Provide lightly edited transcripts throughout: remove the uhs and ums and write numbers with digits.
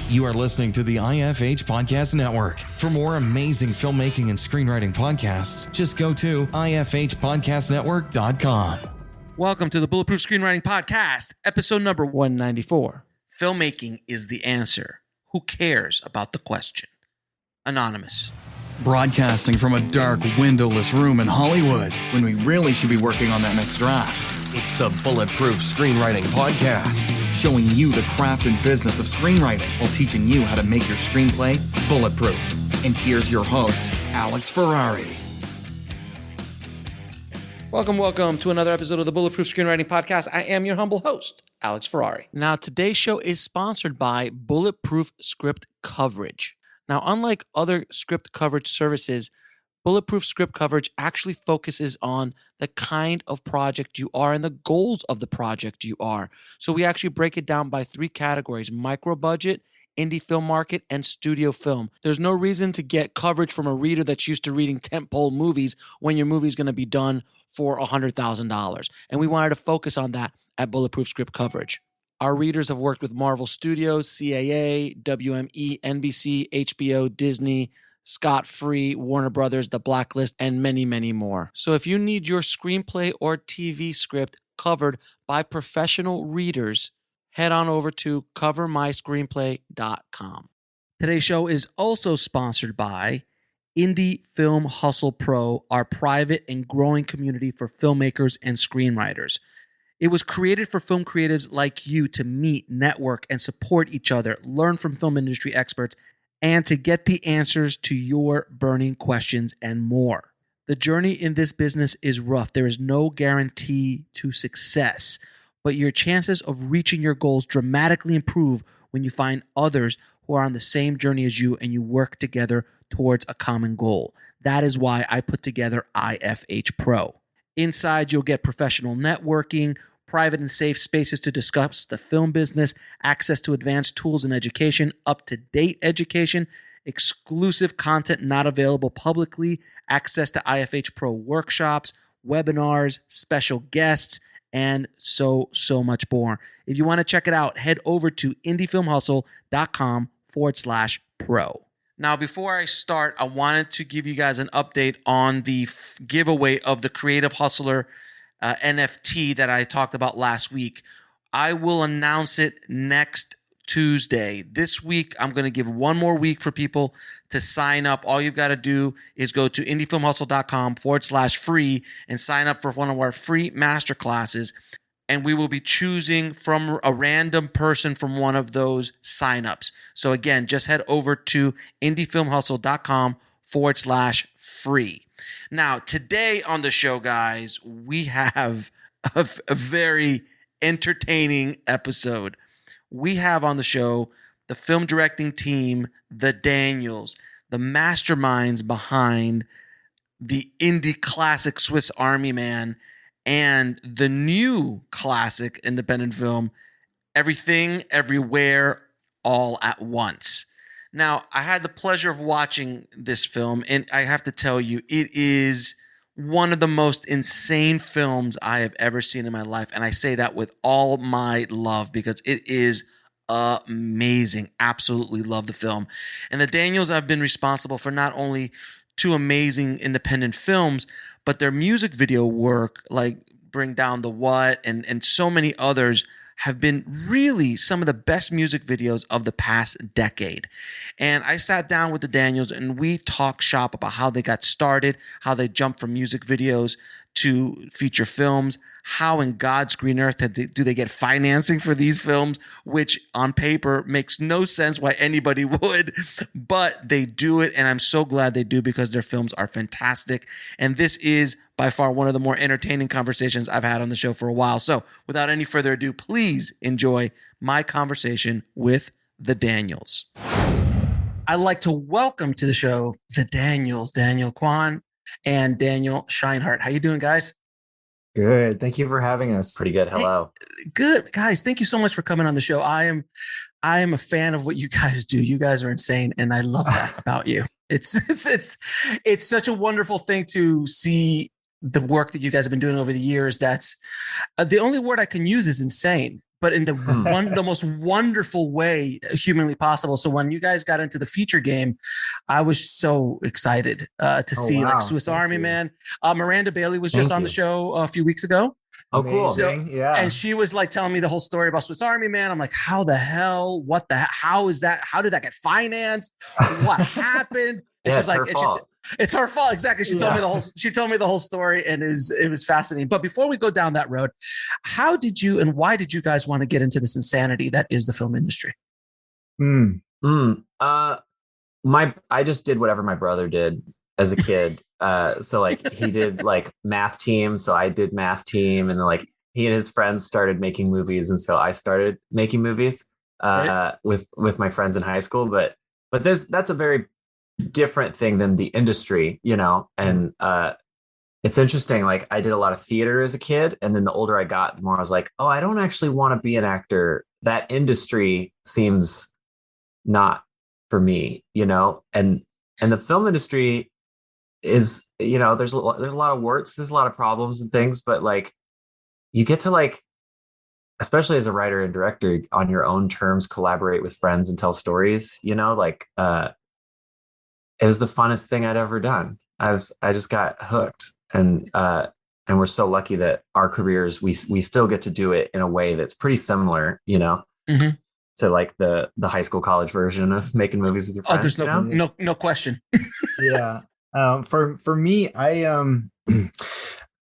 You are listening to the IFH Podcast Network. For more amazing filmmaking and screenwriting podcasts, just go to ifhpodcastnetwork.com. Welcome to the Bulletproof Screenwriting Podcast, episode number 194. Filmmaking is the answer. Who cares about the question? Anonymous. Broadcasting from a dark, windowless room in Hollywood when we really should be working on that next draft. It's the Bulletproof Screenwriting Podcast, showing you the craft and business of screenwriting while teaching you how to make your screenplay bulletproof. And here's your host, Alex Ferrari. Welcome to another episode of the Bulletproof Screenwriting Podcast. I am your humble host, Alex Ferrari. Now, today's show is sponsored by Bulletproof Script Coverage. Now, unlike other script coverage services, Bulletproof Script Coverage actually focuses on the kind of project you are and the goals of the project you are. So we actually break it down by three categories: micro budget, indie film market, and studio film. There's no reason to get coverage from a reader that's used to reading tentpole movies when your movie's going to be done for $100,000. And we wanted to focus on that at Bulletproof Script Coverage. Our readers have worked with Marvel Studios, CAA, WME, NBC, HBO, Disney, Scott Free, Warner Brothers, The Blacklist, and many, many more. So if you need your screenplay or TV script covered by professional readers, head on over to covermyscreenplay.com. Today's show is also sponsored by Indie Film Hustle Pro, our private and growing community for filmmakers and screenwriters. It was created for film creatives like you to meet, network, and support each other, learn from film industry experts, and to get the answers to your burning questions and more. The journey in this business is rough. There is no guarantee to success, but your chances of reaching your goals dramatically improve when you find others who are on the same journey as you and you work together towards a common goal. That is why I put together IFH Pro. Inside, you'll get professional networking, private and safe spaces to discuss the film business, access to advanced tools and education, up-to-date education, exclusive content not available publicly, access to IFH Pro workshops, webinars, special guests, and so much more. If you want to check it out, head over to indiefilmhustle.com/pro. Now, before I start, I wanted to give you guys an update on the giveaway of the Creative Hustler NFT that I talked about last week. I will announce it next Tuesday. This week, I'm going to give one more week for people to sign up. All you've got to do is go to indiefilmhustle.com/free and sign up for one of our free masterclasses. And we will be choosing from a random person from one of those signups. So again, just head over to indiefilmhustle.com/free. Now, today on the show, guys, we have a very entertaining episode. We have on the show the film directing team, the Daniels, the masterminds behind the indie classic Swiss Army Man, and the new classic independent film, Everything, Everywhere, All at Once. Now, I had the pleasure of watching this film, and I have to tell you, it is one of the most insane films I have ever seen in my life, and I say that with all my love because it is amazing. Absolutely love the film. And the Daniels have been responsible for not only two amazing independent films, but their music video work, like Bring Down the What and so many others, have been really some of the best music videos of the past decade. And I sat down with the Daniels and we talked shop about how they got started, how they jumped from music videos to feature films, how in God's green earth do they get financing for these films, which on paper makes no sense why anybody would, but they do it, and I'm so glad they do because their films are fantastic. And this is by far one of the more entertaining conversations I've had on the show for a while. So without any further ado, please enjoy my conversation with the Daniels. I'd like to welcome to the show the Daniels, Daniel Kwan and Daniel Scheinert. How you doing, guys? Good. Thank you for having us. Pretty good. Hello. Hey, good. Guys, thank you so much for coming on the show. I am a fan of what you guys do. You guys are insane, and I love that about you. It's such a wonderful thing to see the work that you guys have been doing over the years. That's the only word I can use is insane. but in the most wonderful way humanly possible. So when you guys got into the feature game, I was so excited to see like Swiss Army Man. Miranda Bailey was just on the show a few weeks ago. Oh, cool. So, Yeah. And she was like telling me the whole story about Swiss Army Man. I'm like, how the hell? What the? How is that? How did that get financed? What happened? And she's like, it's her fault. Exactly. She told me the whole story, and it was fascinating. But before we go down that road, how did you and why did you guys want to get into this insanity that is the film industry? I just did whatever my brother did as a kid. So like he did like math team, so I did math team, and then like he and his friends started making movies, and so I started making movies with my friends in high school. But that's a very different thing than the industry, you know. And it's interesting. Like I did a lot of theater as a kid, and then the older I got, the more I was like, oh, I don't actually want to be an actor. That industry seems not for me, you know. And the film industry is, you know, there's a lot of warts, there's a lot of problems and things, but like you get to like, especially as a writer and director, on your own terms, collaborate with friends and tell stories, you know. Like it was the funnest thing I'd ever done. I just got hooked, and we're so lucky that our careers, we still get to do it in a way that's pretty similar, you know, to like the high school, college version of making movies with your friends. There's no question. Yeah. For me, I'm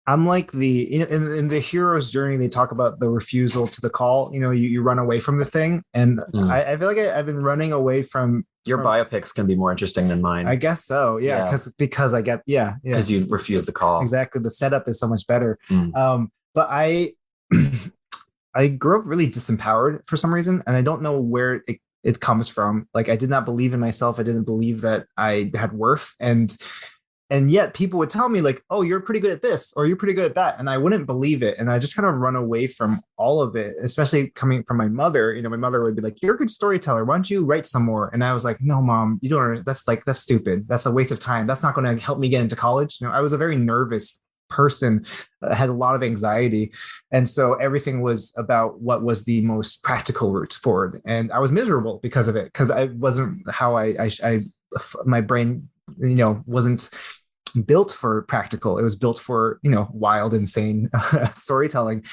like in the hero's journey, they talk about the refusal to the call. You know, you run away from the thing, and I feel like I've been running away from. Your biopics can be more interesting than mine. I guess so. Yeah. Because I get, because you refuse the call. Exactly. The setup is so much better. But I grew up really disempowered for some reason, and I don't know where it comes from. Like I did not believe in myself. I didn't believe that I had worth, and yet people would tell me like, oh, you're pretty good at this, or you're pretty good at that. And I wouldn't believe it. And I just kind of run away from all of it, especially coming from my mother. You know, my mother would be like, you're a good storyteller. Why don't you write some more? And I was like, no, Mom, you don't, that's stupid. That's a waste of time. That's not going to help me get into college. You know, I was a very nervous person, had a lot of anxiety. And so everything was about what was the most practical route forward. And I was miserable because of it, because I wasn't how my brain, you know, wasn't built for practical. It was built for, you know, wild, insane storytelling.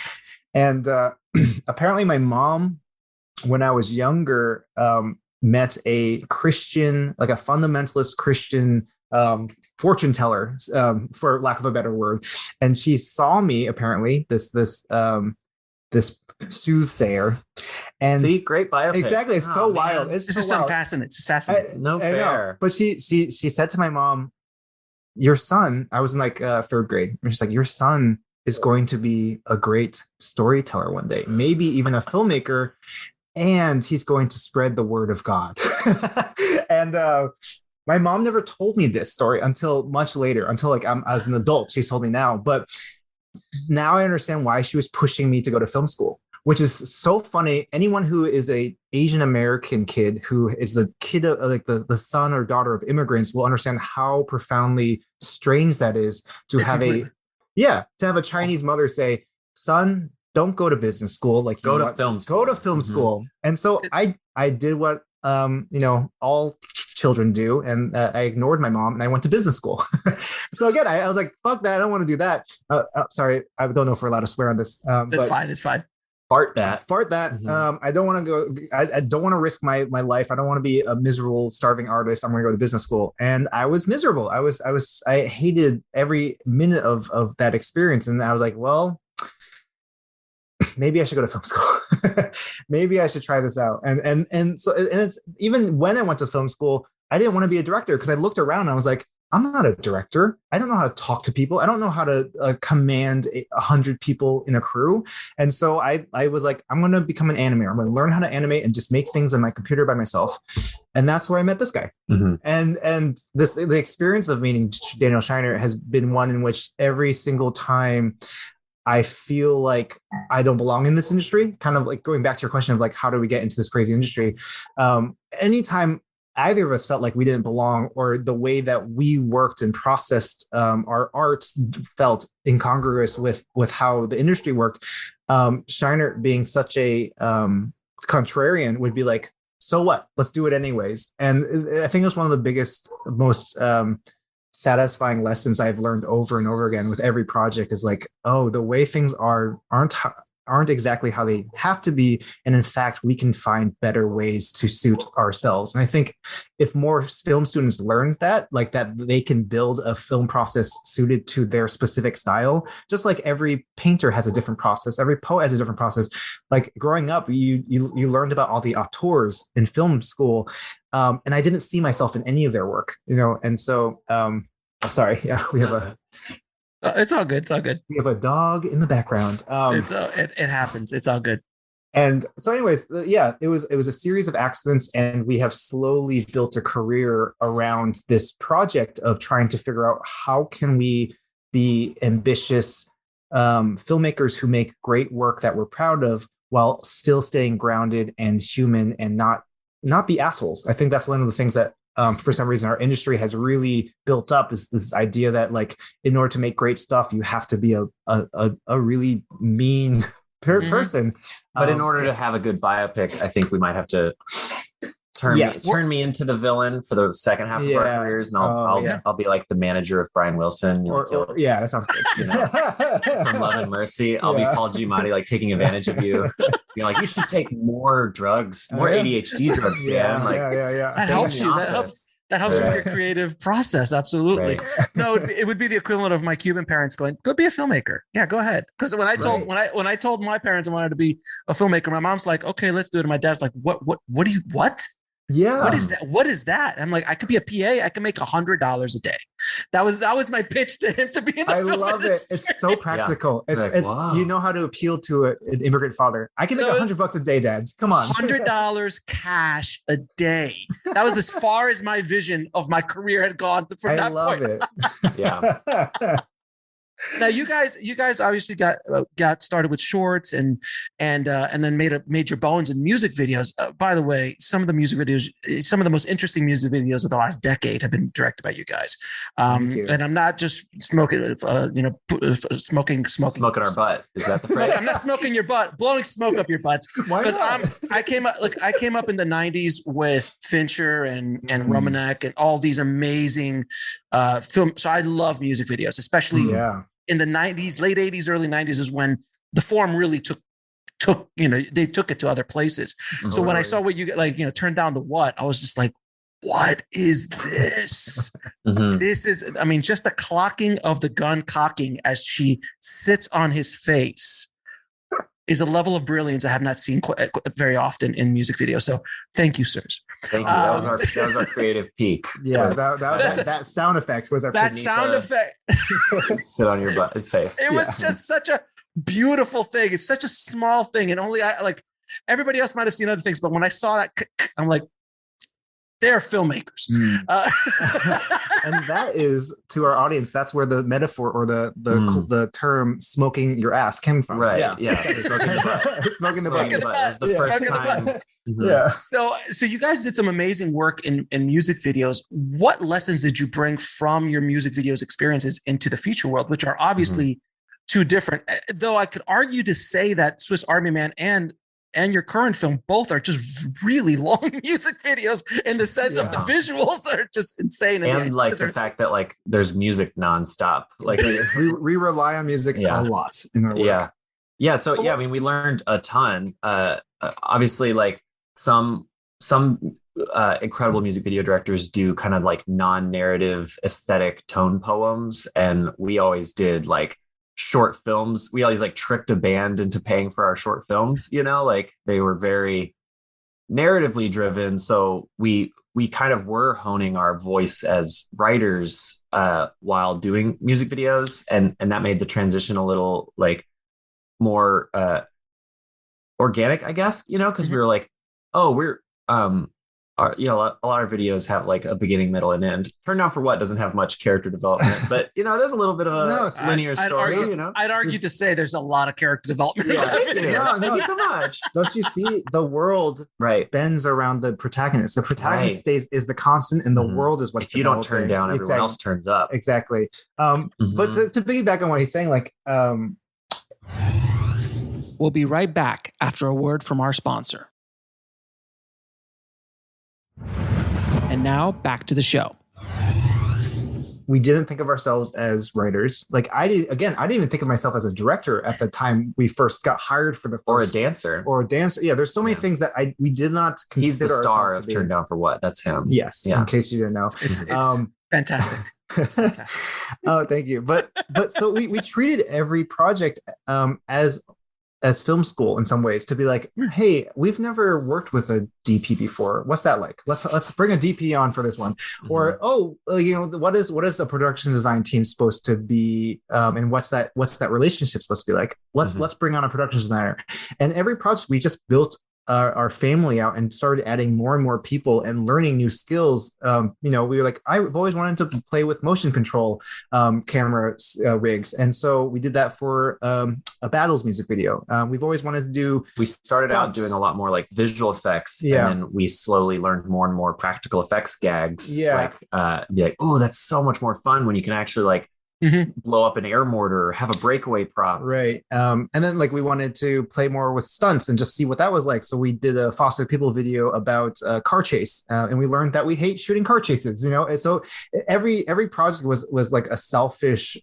And apparently my mom, when I was younger, met a Christian, like a fundamentalist Christian fortune teller, for lack of a better word. And she saw me, apparently, this soothsayer. And see, great biopic. Exactly. It's so wild. It's just so fascinating. It's just fascinating. No fair. But she said to my mom, your son, I was in like third grade. And she's like, your son is going to be a great storyteller one day, maybe even a filmmaker, and he's going to spread the word of God. And my mom never told me this story until much later, until like I'm as an adult. She's told me now, but now I understand why she was pushing me to go to film school, which is so funny. Anyone who is a Asian American kid who is the kid of like the son or daughter of immigrants will understand how profoundly strange that is to have a Chinese mother say, son, don't go to business school. Like go to film school. And so I did what you know, all children do, and I ignored my mom and I went to business school. So again, I was like, fuck that, I don't want to do that. Sorry, I don't know if we're allowed to swear on this. It's fine. Fart that. I don't want to go. I don't want to risk my life. I don't want to be a miserable, starving artist. I'm going to go to business school, and I was miserable. I hated every minute of that experience, and I was like, well, maybe I should go to film school. Maybe I should try this out. And it's even when I went to film school, I didn't want to be a director because I looked around and I was like, I'm not a director. I don't know how to talk to people. I don't know how to command 100 people in a crew. And so I was like, I'm going to become an animator. I'm going to learn how to animate and just make things on my computer by myself. And that's where I met this guy. And the experience of meeting Daniel Scheinert has been one in which every single time I feel like I don't belong in this industry, kind of like going back to your question of like, how do we get into this crazy industry? Anytime either of us felt like we didn't belong, or the way that we worked and processed our arts felt incongruous with how the industry worked. Scheinert, being such a contrarian, would be like, so what? Let's do it anyways. And I think it was one of the biggest, most satisfying lessons I've learned over and over again with every project is like, oh, the way things aren't exactly how they have to be. And in fact, we can find better ways to suit ourselves. And I think if more film students learn that, like that they can build a film process suited to their specific style, just like every painter has a different process, every poet has a different process. Like growing up, you learned about all the auteurs in film school. And I didn't see myself in any of their work, and so, sorry. Yeah, we have it's all good. It's all good. We have a dog in the background. It happens. It's all good. And so, anyways, yeah, it was a series of accidents, and we have slowly built a career around this project of trying to figure out how can we be ambitious filmmakers who make great work that we're proud of while still staying grounded and human and not be assholes. I think that's one of the things that for some reason our industry has really built up, is this idea that like in order to make great stuff you have to be a really mean person. But in order to have a good biopic, I think we might have to turn me into the villain for the second half of our careers, and I'll be like the manager of Brian Wilson. Or that sounds good. From Love and Mercy, I'll be Paul Giamatti, like taking advantage of you. You're like, you should take more drugs, more ADHD drugs, Dan. That helps you. That helps with your creative process. Absolutely. Right. No, it would be the equivalent of my Cuban parents going, "Go be a filmmaker." Yeah, go ahead. Because when I told my parents I wanted to be a filmmaker, my mom's like, "Okay, let's do it." And my dad's like, "What? Yeah. What is that? I'm like, I could be a PA. I can make $100 a day. That was my pitch to him to be in the film love industry. it. It's so practical. Yeah. It's Wow. You know how to appeal to an immigrant father. I can make $100 a day, Dad. Come on. $100 cash a day. That was as far as my vision of my career had gone from that point. I love it. Yeah. Now you guys obviously got started with shorts and then made your bones in music videos. By the way, some of the most interesting music videos of the last decade have been directed by you guys. And I'm not just smoking, smoking our butt. Is that the phrase? I'm not smoking your butt, blowing smoke up your butts. Because I came up in the 90s with Fincher and Romanek and all these amazing film. So I love music videos, especially in the 90s, late 80s, early 90s is when the form really took they took it to other places. So when I saw what you Turn Down the What, I was just like, what is this? This is, just the clocking of the gun cocking as she sits on his face is a level of brilliance I have not seen very often in music videos. So thank you, sirs. Thank you. That was our creative peak. Yeah, that sound effect was that sound effect. Sit on your butt, his face. It was just such a beautiful thing. It's such a small thing, and only everybody else might have seen other things, but when I saw that, I'm like, they're filmmakers. And that is, to our audience, that's where the metaphor or the term "smoking your ass" came from. Right. Yeah. Smoking the butt. It's the first time. Yeah. So you guys did some amazing work in music videos. What lessons did you bring from your music videos experiences into the feature world, which are obviously two different? Though I could argue to say that Swiss Army Man and your current film both are just really long music videos in the sense of the visuals are just insane. And the fact that there's music nonstop. We rely on music a lot in our work. Yeah. So we learned a ton. Obviously, some incredible music video directors do kind of non-narrative aesthetic tone poems. And we always did short films. We always tricked a band into paying for our short films, they were very narratively driven. So we kind of were honing our voice as writers while doing music videos. And that made the transition a little more organic, I guess, because we were a lot of videos have like a beginning, middle, and end. Turn Down for What doesn't have much character development, but there's a little bit of a linear story. I'd argue to say there's a lot of character development. Yeah, thank you so much. Don't you see the world bends around the protagonist? The protagonist is the constant, and the world is what's. If you don't turn down, everyone else turns up. Exactly. But to piggyback on what he's saying, like. We'll be right back after a word from our sponsor. And now back to the show. We didn't think of ourselves as writers. Like I didn't even think of myself as a director at the time we first got hired for the first. Or a dancer. Yeah, there's so many things that we did not consider. He's the star of Turn Down for What. That's him. Yes. Yeah. In case you didn't know. It's fantastic. It's fantastic. Oh, thank you. But so we treated every project as film school in some ways, to be like, hey, we've never worked with a DP before. What's that like? Let's bring a DP on for this one. Or what is the production design team supposed to be, and what's that relationship supposed to be like? Let's bring on a production designer. And every project we just built our family out and started adding more and more people and learning new skills. We were like, I've always wanted to play with motion control camera rigs, and so we did that for a Battles music video. We've always wanted to do. We started out doing a lot more like visual effects, and then we slowly learned more and more practical effects gags. Yeah, be like, oh, that's so much more fun when you can actually like. Blow up an air mortar, have a breakaway prop. Right. And then like we wanted to play more with stunts and just see what that was like. So we did a Foster People video about car chase. And we learned that we hate shooting car chases, And so every project was like a selfish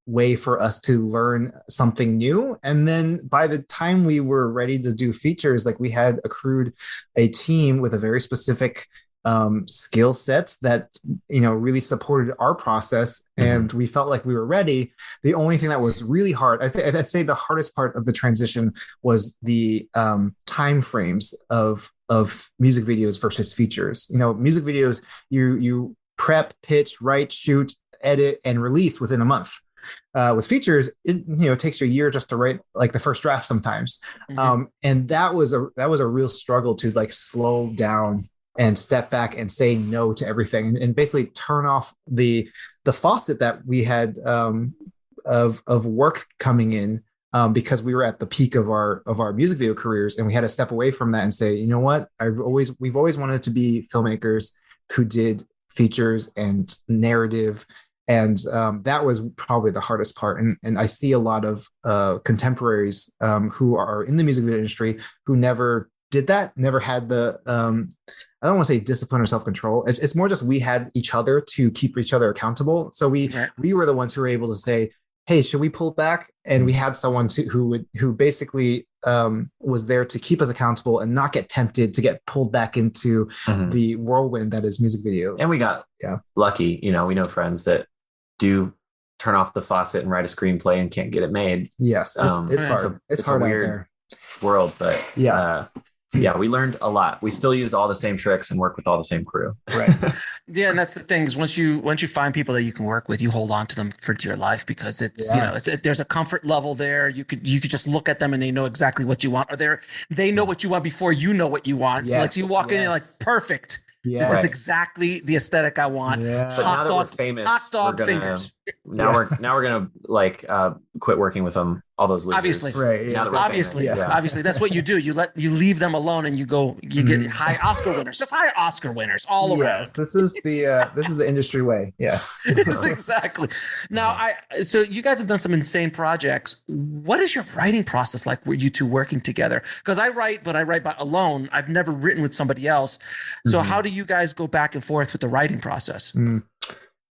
way for us to learn something new. And then by the time we were ready to do features, like we had accrued a team with a very specific skill sets that really supported our process, and we felt like we were ready. The only thing that was really hard, I'd say the hardest part of the transition was the time frames of music videos versus features. Music videos, you prep, pitch, write, shoot, edit, and release within a month. With features, it takes you a year just to write like the first draft sometimes. And that was a real struggle to like slow down and step back and say no to everything, and basically turn off the faucet that we had of work coming in, because we were at the peak of our music video careers, and we had to step away from that and say, you know what, we've always wanted to be filmmakers who did features and narrative, and that was probably the hardest part. And I see a lot of contemporaries who are in the music video industry who never did that, never had the I don't want to say discipline or self-control. It's more just we had each other to keep each other accountable. So we were the ones who were able to say, hey, should we pull back? And we had someone who basically was there to keep us accountable and not get tempted to get pulled back into the whirlwind that is music video. And we got lucky. We know friends that do turn off the faucet and write a screenplay and can't get it made. Yes, it's hard. It's hard a out weird there. World, but we learned a lot. We still use all the same tricks and work with all the same crew. Right. Yeah, and that's the thing is once you find people that you can work with, you hold on to them for dear life, because it's there's a comfort level there. You could just look at them and they know exactly what you want, or they know what you want before you know what you want. So like you walk in and you're like, perfect. Yes. This is exactly the aesthetic I want. Yeah. But now that we're famous, hot dog fingers. Now we're gonna like quit working with them. All those losers. Obviously, right? Yeah. Obviously, that's what you do. You leave them alone, and you get high Oscar winners. Just high Oscar winners all around. Yes, this is the industry way. Yes, yes, exactly. Now, so you guys have done some insane projects. What is your writing process like? Were you two working together? Because I write by alone. I've never written with somebody else. So how do you guys go back and forth with the writing process?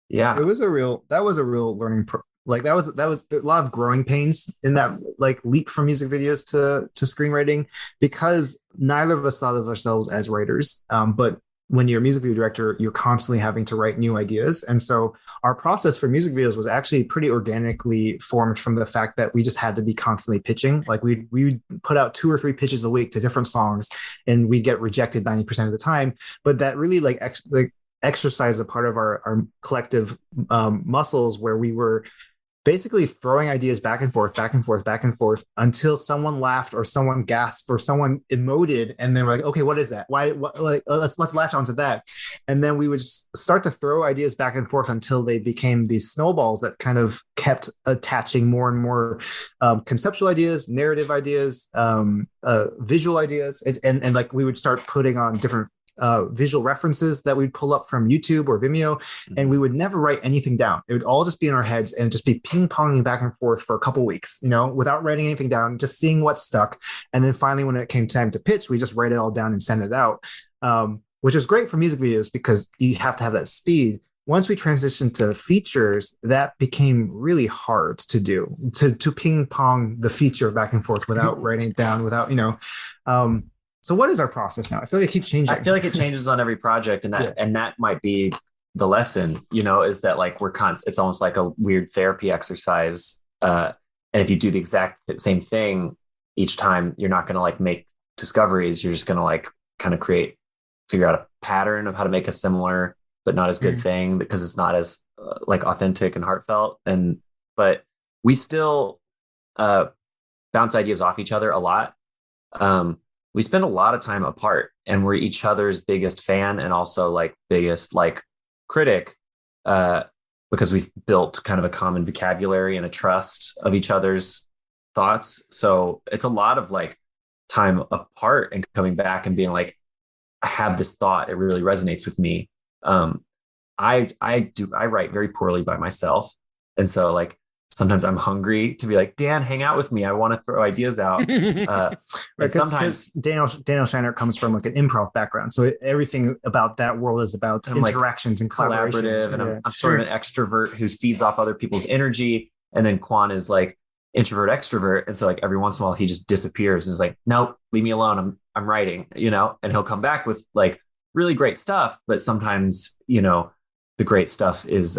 Yeah, that was a real learning. That was a lot of growing pains in that like leap from music videos to screenwriting, because neither of us thought of ourselves as writers. But when you're a music video director, you're constantly having to write new ideas. And so our process for music videos was actually pretty organically formed from the fact that we just had to be constantly pitching. Like we would put out 2 or 3 pitches a week to different songs, and we'd get rejected 90% of the time. But that really exercise a part of our collective muscles, where we were basically throwing ideas back and forth, back and forth, back and forth until someone laughed or someone gasped or someone emoted, and then we're like, okay, what is that? Why? What, like, let's latch onto that, and then we would start to throw ideas back and forth until they became these snowballs that kind of kept attaching more and more conceptual ideas, narrative ideas, visual ideas, and like we would start putting on different visual references that we'd pull up from YouTube or Vimeo, and we would never write anything down. It would all just be in our heads and just be ping-ponging back and forth for a couple weeks, without writing anything down, just seeing what stuck. And then finally, when it came time to pitch, we just write it all down and send it out, which is great for music videos because you have to have that speed. Once we transitioned to features, that became really hard to do, to ping pong the feature back and forth without writing it down, without, so what is our process now? I feel like it keeps changing. I feel like it changes on every project, and that might be the lesson, is that like it's almost like a weird therapy exercise. And if you do the exact same thing each time, you're not going to like make discoveries. You're just going to like kind of figure out a pattern of how to make a similar but not as good thing, because it's not as like authentic and heartfelt. But we still bounce ideas off each other a lot. We spend a lot of time apart, and we're each other's biggest fan and also like biggest like critic, because we've built kind of a common vocabulary and a trust of each other's thoughts. So it's a lot of like time apart and coming back and being like, I have this thought, it really resonates with me. I write very poorly by myself, and so like sometimes I'm hungry to be like, Dan, hang out with me. I want to throw ideas out. Right, sometimes Daniel Scheinert comes from like an improv background, so everything about that world is about interactions, like, and collaborative. And I'm sort of an extrovert who feeds off other people's energy. And then Kwan is like introvert extrovert, and so like every once in a while he just disappears and is like, nope, leave me alone. I'm writing, and he'll come back with like really great stuff, but sometimes the great stuff is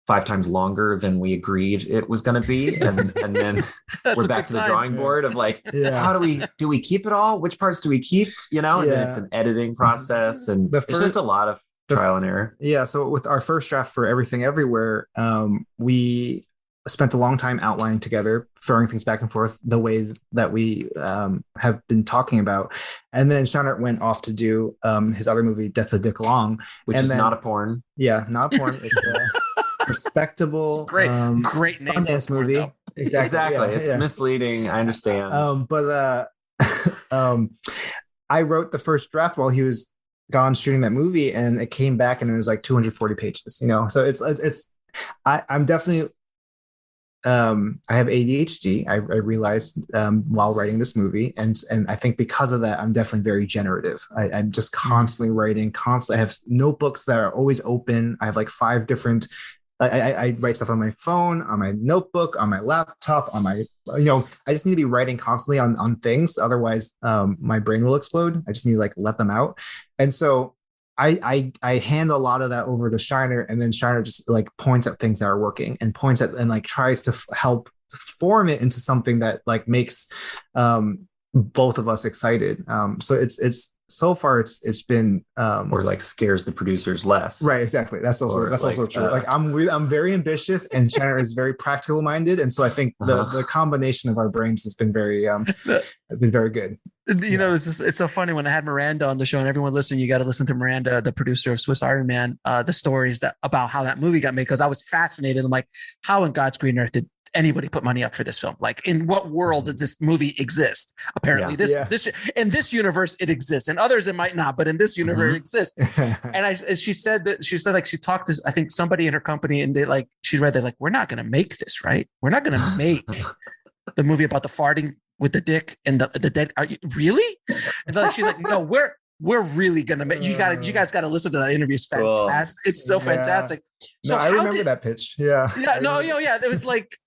5 times longer than we agreed it was going to be, and then we're back to the drawing board of like, how do we keep it all? Which parts do we keep? And then it's an editing process, and it's just a lot of trial and error. Yeah. So with our first draft for Everything Everywhere, we spent a long time outlining together, throwing things back and forth the ways that we have been talking about. And then Scheinert went off to do his other movie, Death of Dick Long, which is not a porn. Yeah, not a porn. It's respectable, great name for this movie. Porno. Exactly. It's misleading. I understand. But I wrote the first draft while he was gone shooting that movie, and it came back and it was like 240 pages. So I'm definitely. I have ADHD. I realized while writing this movie, and I think because of that, I'm definitely very generative. I'm just constantly writing. I have notebooks that are always open. I have like 5 different. I write stuff on my phone, on my notebook, on my laptop, on my. I just need to be writing constantly on things. Otherwise, my brain will explode. I just need to like let them out, and so. I hand a lot of that over to Scheinert, and then Scheinert just like points at things that are working and points at and like tries to help form it into something that like makes both of us excited. So it's so far it's been or like scares the producers less. Right, exactly. That's also true. Like I'm very ambitious, and Scheinert is very practical minded, and so I think the combination of our brains has been very good. It's so funny when I had Miranda on the show, and everyone listening, you got to listen to Miranda, the producer of Swiss Army Man, the stories about how that movie got made, because I was fascinated. I'm like, how in God's green earth did anybody put money up for this film? Like, in what world does this movie exist? Apparently, this in this universe it exists, and others it might not, but in this universe it exists. And she said like she talked to, I think, somebody in her company, and they're like, we're not going to make this, right? We're not going to make the movie about the farting with the dick and the dead. Are you really? And then she's like, no, we're really gonna make you guys got to listen to that interview. It's fantastic. Cool. It's so fantastic. So I remember that pitch. Yeah. It was like,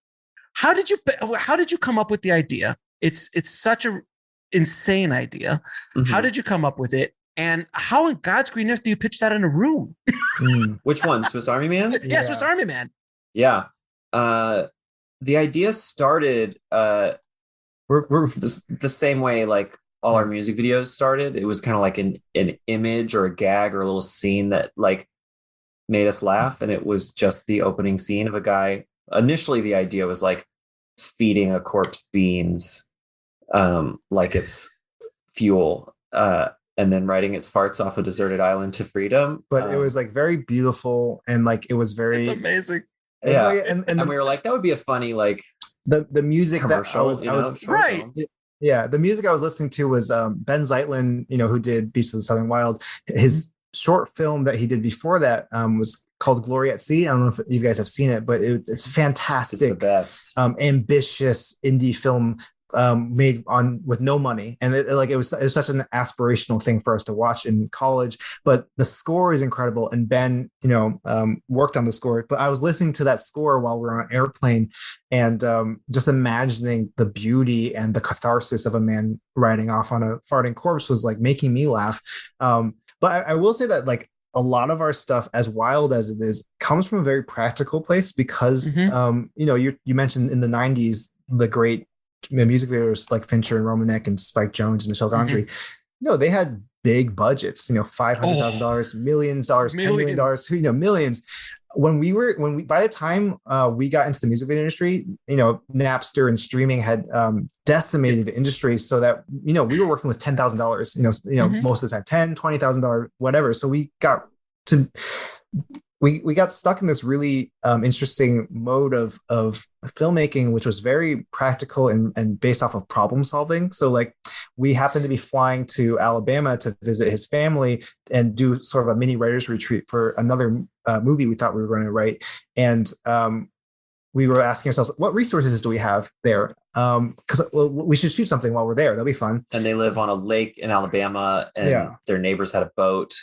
how did you come up with the idea? It's such a insane idea. Mm-hmm. How did you come up with it? And how in God's green earth do you pitch that in a room? Which one? Swiss Army Man? Yeah, Swiss Army Man. Yeah. The idea started we're the same way like all our music videos started. It was kind of like an image or a gag or a little scene that like made us laugh, and it was just the opening scene of a guy initially the idea was like feeding a corpse beans, like it's fuel, and then riding its farts off a deserted island to freedom. But it was like very beautiful, and like it was very It's amazing. Yeah. And we were like, that would be a funny, like, the music commercial, that I was short right. film. yeah, the music I was listening to was Ben Zeitlin, who did Beasts of the Southern Wild. His short film that he did before that was called Glory at Sea. I don't know if you guys have seen it, but it's fantastic. It's the best. Ambitious indie film made with no money, and it was such an aspirational thing for us to watch in college. But the score is incredible, and Ben worked on the score. But I was listening to that score while we were on an airplane, and just imagining the beauty and the catharsis of a man riding off on a farting corpse was like making me laugh. But I will say that like a lot of our stuff, as wild as it is, comes from a very practical place because you mentioned in the 90s the great music videos like Fincher and Romanek and Spike Jonze and Michel Gondry. They had big budgets, $500,000, millions, $10 million, millions. When we by the time we got into the music video industry, Napster and streaming had decimated the industry, so that we were working with $10,000, most of the time $20,000, whatever. So we got to we got stuck in this really interesting mode of filmmaking, which was very practical and based off of problem solving. So like we happened to be flying to Alabama to visit his family and do sort of a mini writer's retreat for another movie we thought we were going to write. And we were asking ourselves, what resources do we have there? Because we should shoot something while we're there. That'll be fun. And they live on a lake in Alabama, and their neighbors had a boat.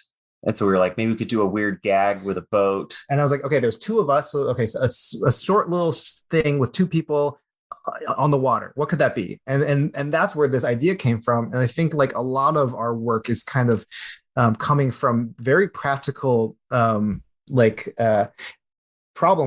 And so we were like, maybe we could do a weird gag with a boat. And I was like, okay, there's two of us. So, okay, so a short little thing with two people on the water. What could that be? And that's where this idea came from. And I think like a lot of our work is kind of coming from very practical, problem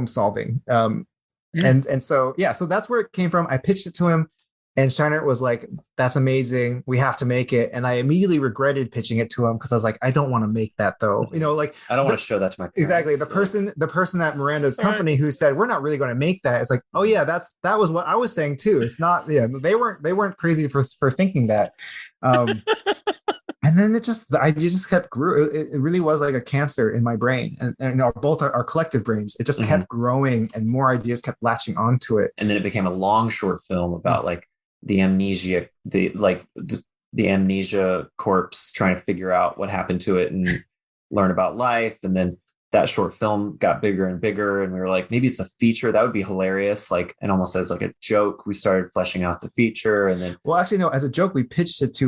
solving. And so, so that's where it came from. I pitched it to him. And Scheinert was like, that's amazing. We have to make it. And I immediately regretted pitching it to him because I was like, I don't want to make that though. I don't want to show that to my parents. Exactly. The person at Miranda's company who said, we're not really going to make that. It's like, oh yeah, that was what I was saying too. It's not, they weren't crazy for thinking that. And then the idea just kept grew. It really was like a cancer in my brain and both our collective brains. It just kept growing and more ideas kept latching onto it. And then it became a long short film about like the amnesia, the amnesia corpse trying to figure out what happened to it and learn about life. And then that short film got bigger and bigger. And we were like, maybe it's a feature that would be hilarious. Like, and almost as like a joke, we started fleshing out the feature. And then, well, actually, no, as a joke, we pitched it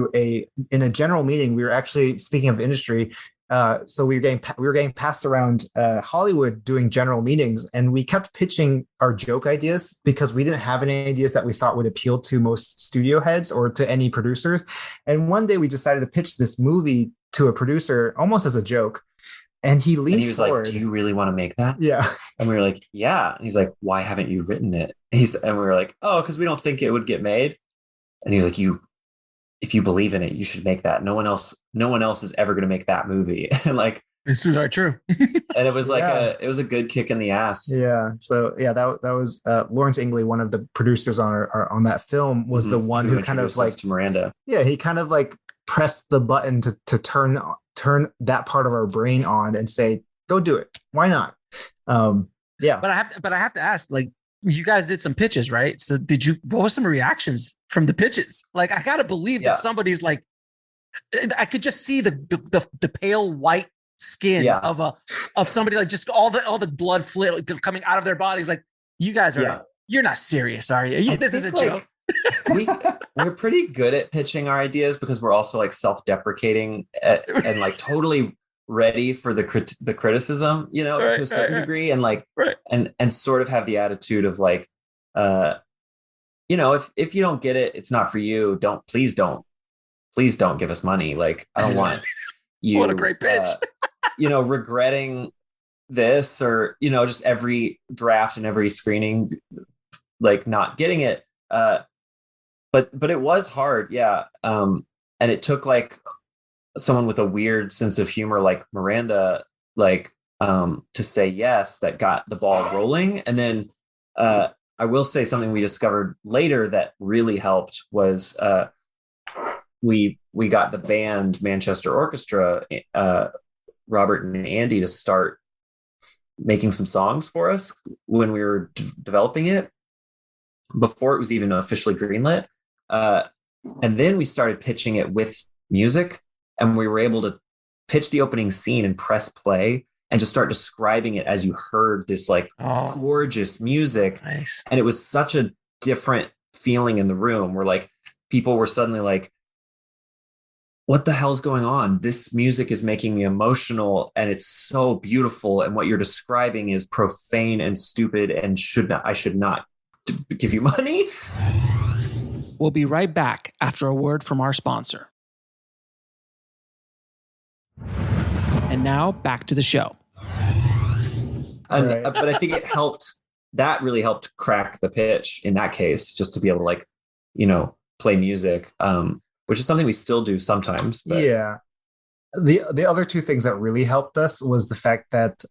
in a general meeting. We were actually speaking of industry. So we were getting passed around Hollywood doing general meetings, and we kept pitching our joke ideas because we didn't have any ideas that we thought would appeal to most studio heads or to any producers. And one day we decided to pitch this movie to a producer almost as a joke. And he leaned was forward. Like, do you really want to make that? Yeah. And we were like, yeah. And he's like, why haven't you written it? And we were like, oh, because we don't think it would get made. And he was like, if you believe in it, you should make that. No one else is ever going to make that movie. And like, this is not true. And it was like it was a good kick in the ass. Yeah. So that was Lawrence Ingley, one of the producers on that film, was the one who kind of like to Miranda. Yeah. He kind of like pressed the button to turn that part of our brain on and say, go do it. Why not? Yeah. But I have to ask, like, you guys did some pitches, right? So what were some reactions from the pitches? Like, I got to believe that somebody's like, I could just see the pale white skin of somebody, like just all the blood coming out of their bodies. Like, you guys are, you're not serious, are you? This is a joke. We're pretty good at pitching our ideas because we're also like self-deprecating and like totally ready for the criticism, to a certain degree, and like and sort of have the attitude of like, if you don't get it, it's not for you. Please don't give us money. Like, I don't want you. What a great pitch. Regretting this or just every draft and every screening, like not getting it. But it was hard, and it took like someone with a weird sense of humor like Miranda, like to say yes, that got the ball rolling. And then I will say something we discovered later that really helped was we got the band Manchester Orchestra, Robert and Andy, to start making some songs for us when we were developing it before it was even officially greenlit. And then we started pitching it with music, and we were able to pitch the opening scene and press play and just start describing it as you heard this like gorgeous music. Nice. And it was such a different feeling in the room where like people were suddenly like, what the hell's going on? This music is making me emotional and it's so beautiful. And what you're describing is profane and stupid and I should not give you money. We'll be right back after a word from our sponsor. And now back to the show. But I think that really helped crack the pitch in that case, just to be able to like, play music, which is something we still do sometimes. But. Yeah. The other two things that really helped us was the fact that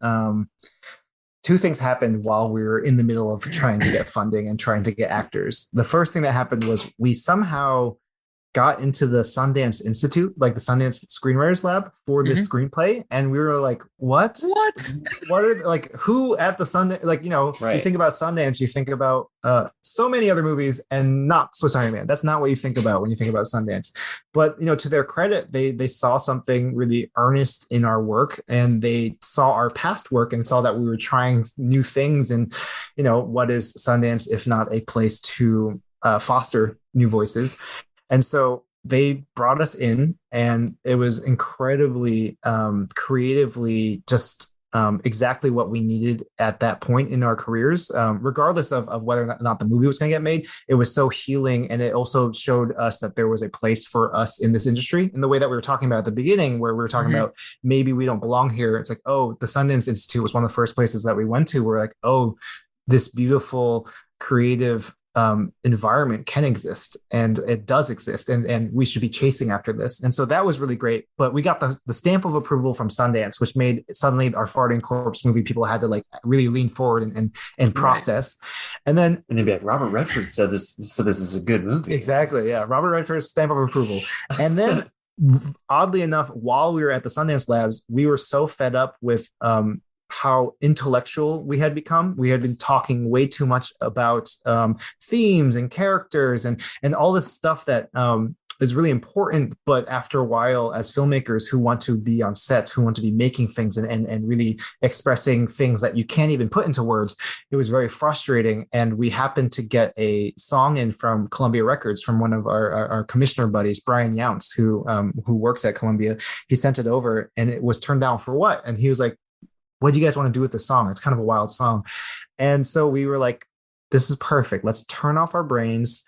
two things happened while we were in the middle of trying to get funding and trying to get actors. The first thing that happened was we somehow got into the Sundance Institute, like the Sundance Screenwriters Lab for this screenplay. And we were like, what are like, who at the Sundance, like, right. You think about Sundance, you think about so many other movies and not Swiss Army Man. That's not what you think about when you think about Sundance. But, to their credit, they saw something really earnest in our work, and they saw our past work and saw that we were trying new things. And, what is Sundance if not a place to foster new voices? And so they brought us in, and it was incredibly creatively just exactly what we needed at that point in our careers, regardless of whether or not the movie was going to get made. It was so healing, and it also showed us that there was a place for us in this industry in the way that we were talking about at the beginning, where we were talking about maybe we don't belong here. It's like, oh, the Sundance Institute was one of the first places that we went to. We're like, oh, this beautiful, creative environment can exist, and it does exist, and we should be chasing after this. And so that was really great. But we got the stamp of approval from Sundance, which made suddenly our Farting Corpse movie people had to like really lean forward and process. And then they'd be like, Robert Redford said this, so this is a good movie. Exactly, yeah. Robert Redford's stamp of approval. And then oddly enough, while we were at the Sundance Labs, we were so fed up with how intellectual we had become. We had been talking way too much about themes and characters and all this stuff that is really important. But after a while, as filmmakers who want to be on set, who want to be making things and really expressing things that you can't even put into words, it was very frustrating. And we happened to get a song in from Columbia Records from one of our commissioner buddies, Brian Younts, who works at Columbia. He sent it over, and it was turned down for what? And he was like, what do you guys want to do with this song? It's kind of a wild song. And so we were like, this is perfect. Let's turn off our brains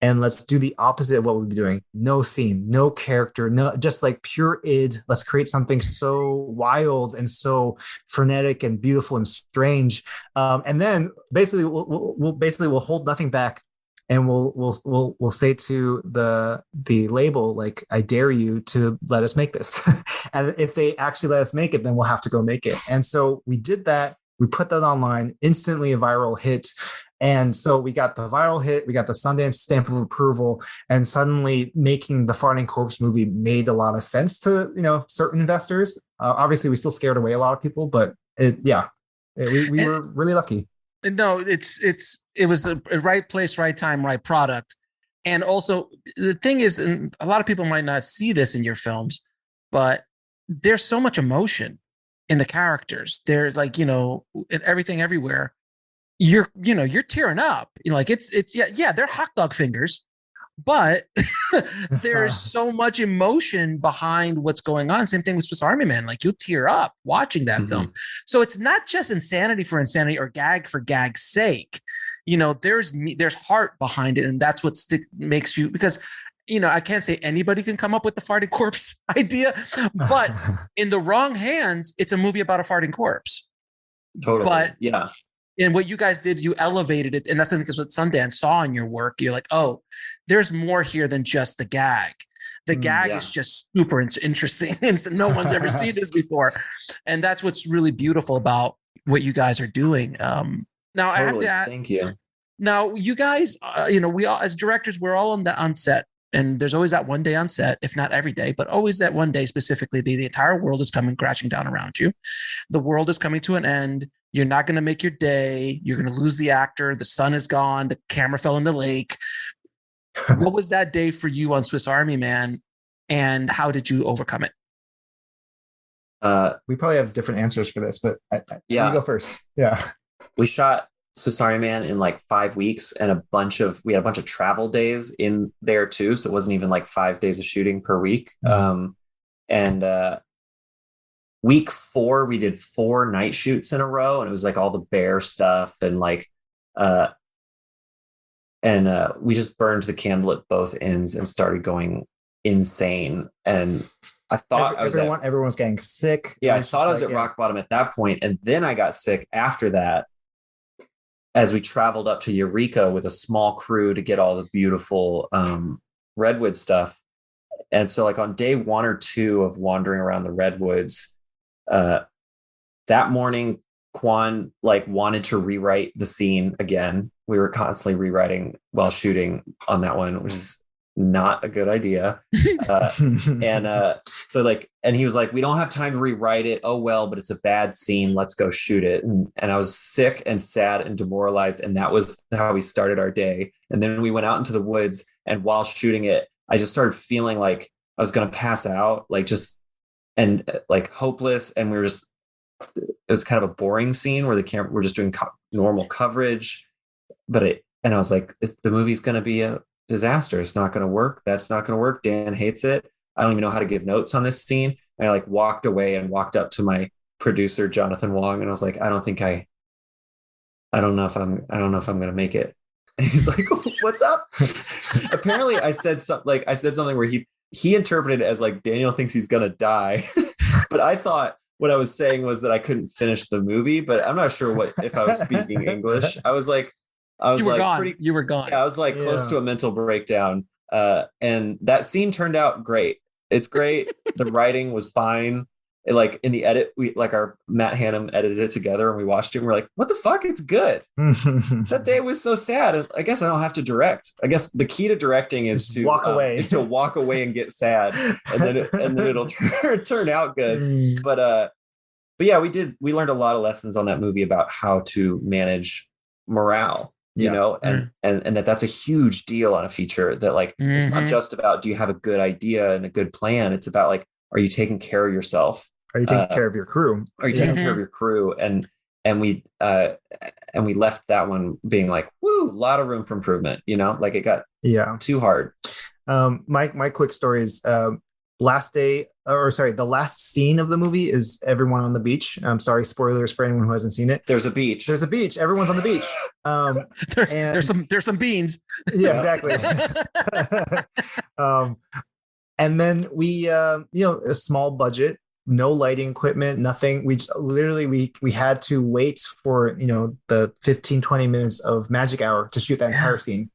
and let's do the opposite of what we'd be doing. No theme, no character, no, just like pure id. Let's create something so wild and so frenetic and beautiful and strange. And then basically we'll hold nothing back. And we'll say to the label, like, I dare you to let us make this. And if they actually let us make it, then we'll have to go make it. And so we did that. We put that online, instantly a viral hit. And so we got the viral hit, we got the Sundance stamp of approval, and suddenly making the Farting Corpse movie made a lot of sense to certain investors. Obviously, we still scared away a lot of people, but we were really lucky. No, it was the right place, right time, right product. And also the thing is, and a lot of people might not see this in your films, but there's so much emotion in the characters. There's like, everything everywhere. You're tearing up. They're hot dog fingers, but there's so much emotion behind what's going on. Same thing with Swiss Army Man. Like, you'll tear up watching that film. So it's not just insanity for insanity or gag for gag's sake. There's heart behind it, and that's what makes you, because I can't say anybody can come up with the farting corpse idea, but in the wrong hands, it's a movie about a farting corpse. Totally. But yeah. And what you guys did, you elevated it. And that's, I think, is what Sundance saw in your work. You're like, oh, there's more here than just the gag. The gag is just super interesting. And no one's ever seen this before. And that's what's really beautiful about what you guys are doing. Now I have Totally. to ask. Thank you. Now you guys, we all as directors, we're all on set, and there's always that one day on set, if not every day, but always that one day specifically. The entire world is coming crashing down around you. The world is coming to an end. You're not going to make your day. You're going to lose the actor. The sun is gone. The camera fell in the lake. What was that day for you on Swiss Army Man, and how did you overcome it? We probably have different answers for this, but Yeah. you go first. Yeah. We shot Swiss Army Man in like 5 weeks, and we had a bunch of travel days in there too. So it wasn't even like 5 days of shooting per week. And week 4, we did 4 night shoots in a row, and it was like all the bear stuff and like, we just burned the candle at both ends and started going insane. And I thought everyone was getting sick. Yeah, I thought I was at rock bottom at that point, and then I got sick after that as we traveled up to Eureka with a small crew to get all the beautiful redwood stuff. And so like on day 1 or 2 of wandering around the redwoods, that morning, Kwan like wanted to rewrite the scene again. We were constantly rewriting while shooting on that one, which is not a good idea. So like, and he was like, we don't have time to rewrite it. Oh, well, but it's a bad scene. Let's go shoot it. And I was sick and sad and demoralized. And that was how we started our day. And then we went out into the woods, and while shooting it, I just started feeling like I was going to pass out, and hopeless. And it was kind of a boring scene where we're just doing normal coverage, and I was like, the movie's going to be a disaster. It's not going to work. That's not going to work. Dan hates it. I don't even know how to give notes on this scene. And I like walked away and walked up to my producer, Jonathan Wong. And I was like, I don't know if I'm going to make it. And he's like, what's up? Apparently I said something where he interpreted it as like, Daniel thinks he's going to die. But I thought what I was saying was that I couldn't finish the movie, but I'm not sure if I was speaking English. I was you were like, gone. You were gone. Yeah, I was like close to a mental breakdown. And that scene turned out great. It's great. The writing was fine. Like in the edit, our Matt Hannum edited it together, and we watched it and we're like, what the fuck? It's good. That day was so sad. I guess I don't have to direct. I guess the key to directing is to walk away. Is to walk away and get sad, and then it'll turn out good. But yeah, we learned a lot of lessons on that movie about how to manage morale. And that's a huge deal on a feature, that like, it's not just about, do you have a good idea and a good plan? It's about like, are you taking care of yourself? Are you taking care of your crew? Are you taking care of your crew? And we left that one being like, woo, a lot of room for improvement, like it got too hard. My quick story is, the last scene of the movie is everyone on the beach. I'm sorry, spoilers for anyone who hasn't seen it. There's a beach. Everyone's on the beach. There's some beans. Yeah, exactly. And then we, a small budget, no lighting equipment, nothing. We just, literally, we had to wait for, the 15, 20 minutes of magic hour to shoot that entire scene.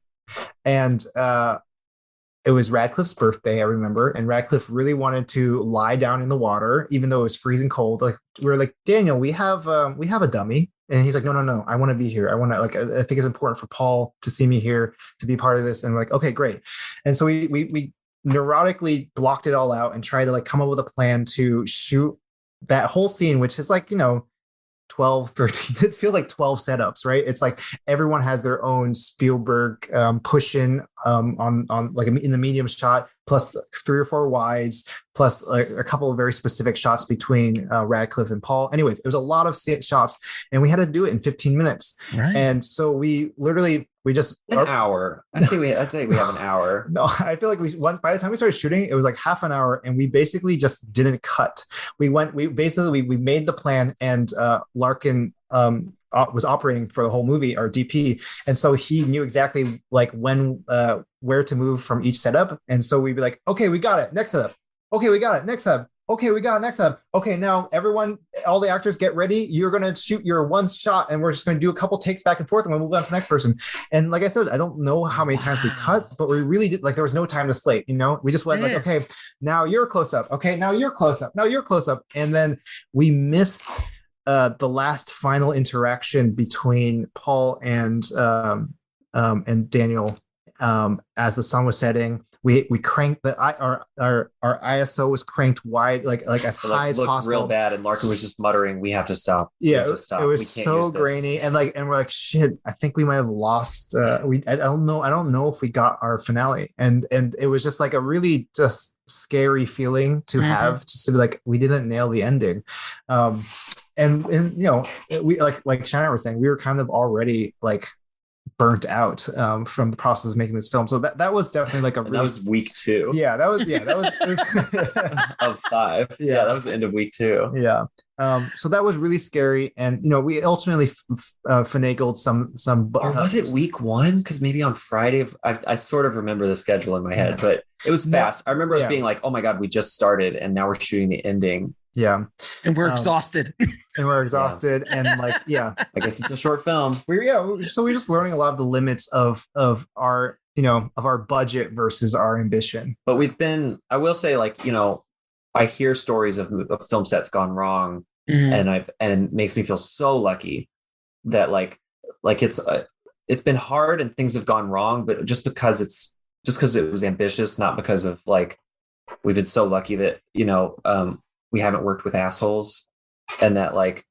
And, it was Radcliffe's birthday, I remember, and Radcliffe really wanted to lie down in the water, even though it was freezing cold. Like, we were like, Daniel, we have a dummy, and he's like, no, I want to be here. I want to, like, I think it's important for Paul to see me here, to be part of this. And we're like, okay, great. And so we neurotically blocked it all out and tried to like come up with a plan to shoot that whole scene, which is like 12, 13, it feels like 12 setups, right? It's like everyone has their own Spielberg push-in on like in the medium shot, plus 3 or 4 wides, plus a couple of very specific shots between Radcliffe and Paul. Anyways, it was a lot of shots, and we had to do it in 15 minutes. Right. And so we just an hour. I'd say we have an hour. No, I feel like by the time we started shooting, it was like half an hour, and we basically just didn't cut. We made the plan, and Larkin was operating for the whole movie, our DP, and so he knew exactly like when where to move from each setup. And so we'd be like, okay, we got it, next setup. Okay, we got it, next setup. Okay, we got it, next setup. Okay, now everyone, all the actors, get ready. You're gonna shoot your one shot, and we're just gonna do a couple takes back and forth, and we'll move on to the next person. And like I said, I don't know how many times we cut, but we really did, like, there was no time to slate. We just went like, okay, now you're close up. Okay, now you're close up. Now you're close up, and then we missed the last final interaction between Paul and Daniel, as the sun was setting, we cranked our ISO was cranked wide, like as high as looked possible. Real bad, and Larkin was just muttering, "We have to stop." Yeah, it was We can't so use this." grainy, and we're like, shit. I think we might have lost. I don't know. I don't know if we got our finale, and it was just like a really just scary feeling to have, just to be like, we didn't nail the ending. And you know, we like Scheinert was saying, we were kind of already like burnt out from the process of making this film. So that was definitely like that was week 2. Yeah, that was of 5. Yeah, that was the end of week 2. Yeah. So that was really scary, and you know, we ultimately finagled some. Or was it week 1? Because maybe on Friday, I sort of remember the schedule in my head, but it was fast. I remember us being like, "Oh my god, we just started, and now we're shooting the ending." Yeah, and we're exhausted. And like, yeah, I guess it's a short film. So we're just learning a lot of the limits of our, you know, of our budget versus our ambition. But I will say, like, you know, I hear stories of film sets gone wrong, and it makes me feel so lucky that like it's been hard and things have gone wrong, but just because it was ambitious, not because of like, we've been so lucky that, you know, we haven't worked with assholes, and that like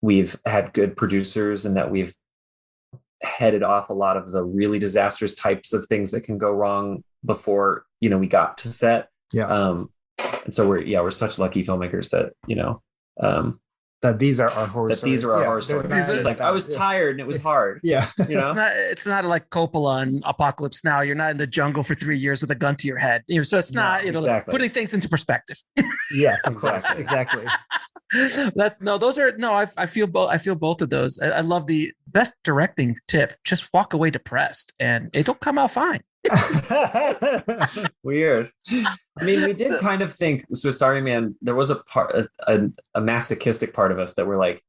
we've had good producers, and that we've headed off a lot of the really disastrous types of things that can go wrong before, you know, we got to set. Yeah. And so we're such lucky filmmakers that, you know, that these are our horror stories. These are our horror stories. It's just like, I was tired and it was hard. Yeah. You know, it's not like Coppola and Apocalypse Now. You're not in the jungle for 3 years with a gun to your head. You know, so it's not, you know, exactly. Putting things into perspective. Yes, exactly. I feel both of those. I love the best directing tip. Just walk away depressed and it'll come out fine. Weird. I mean, we did kind of think Swiss Army Man, there was a masochistic part of us that were like,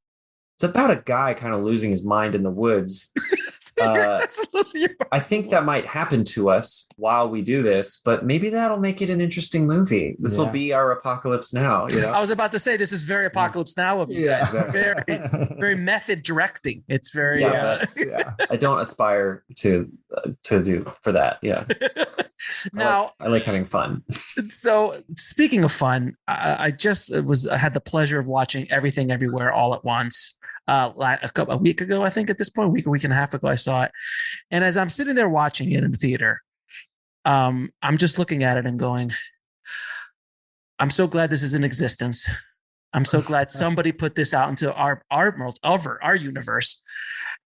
it's about a guy kind of losing his mind in the woods. I think that might happen to us while we do this, but maybe that'll make it an interesting movie. This will be our Apocalypse Now. You know? I was about to say, this is very Apocalypse Now of you guys. Exactly. Very, very method directing. It's very. I don't aspire to do for that. Yeah. Now I like having fun. So speaking of fun, I had the pleasure of watching Everything Everywhere All at Once. A week ago, I think at this point, a week and a half ago, I saw it. And as I'm sitting there watching it in the theater, I'm just looking at it and going, I'm so glad this is in existence. I'm so glad somebody put this out into our world, our universe.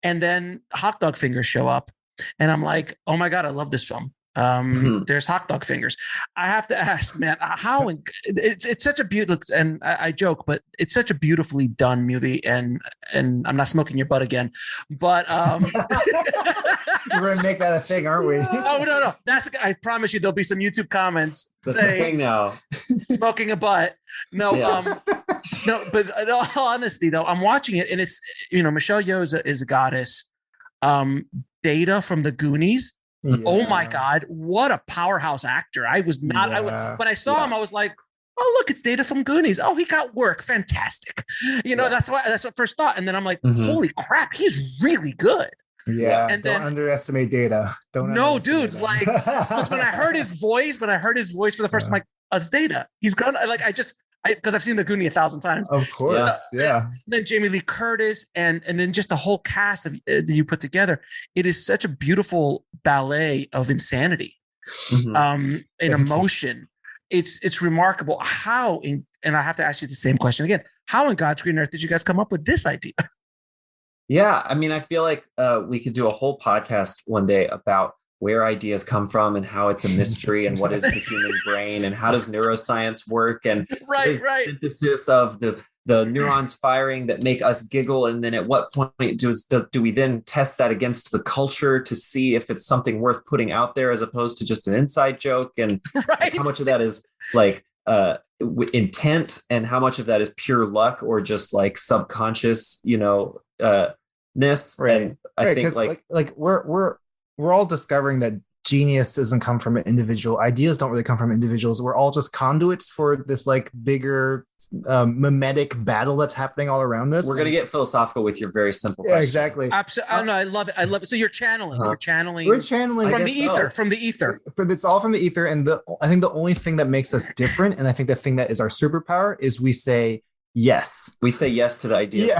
And then Hot Dog Fingers show up. And I'm like, oh my God, I love this film. There's hot dog fingers. I have to ask, man, how it's such a beautiful, and I joke, but it's such a beautifully done movie, and I'm not smoking your butt again, but we're gonna make that a thing, aren't we? Oh no, I promise you there'll be some YouTube comments saying now smoking a butt. No, no, but in all honesty though, I'm watching it and it's, you know, Michelle Yeoh is a goddess. Data from the Goonies. Yeah. Oh my God, what a powerhouse actor. I was not, when I saw him, I was like, oh, look, it's Data from Goonies. Oh, he got work. Fantastic. You know, that's what first thought. And then I'm like, holy crap, he's really good. Yeah. And don't underestimate Data. No, dude, like when I heard his voice for the first time, I'm like, oh, it's Data. He's grown. Like, because I've seen the Goonie 1,000 times. Of course, yeah. Then Jamie Lee Curtis and then just the whole cast that you put together. It is such a beautiful ballet of insanity, and emotion. It's remarkable and I have to ask you the same question again. How in God's green earth did you guys come up with this idea? Yeah, I mean, I feel like we could do a whole podcast one day about where ideas come from and how it's a mystery and what is the human brain and how does neuroscience work and right. synthesis of the neurons firing that make us giggle, and then at what point do we then test that against the culture to see if it's something worth putting out there as opposed to just an inside joke, and how much of that is like intent and how much of that is pure luck or just like subconscious, you know, ness. Right. And I think like we're all discovering that genius doesn't come from an individual. Ideas don't really come from individuals. We're all just conduits for this like bigger mimetic battle that's happening all around us. We're going to get philosophical with your very simple Yeah, question. exactly. Absolutely. No, I love it. I love it. So you're channeling. You're channeling. We're channeling from the ether. From the ether. It's all from the ether. And I think the only thing that makes us different, and I think the thing that is our superpower, is we say yes. We say yes to the ideas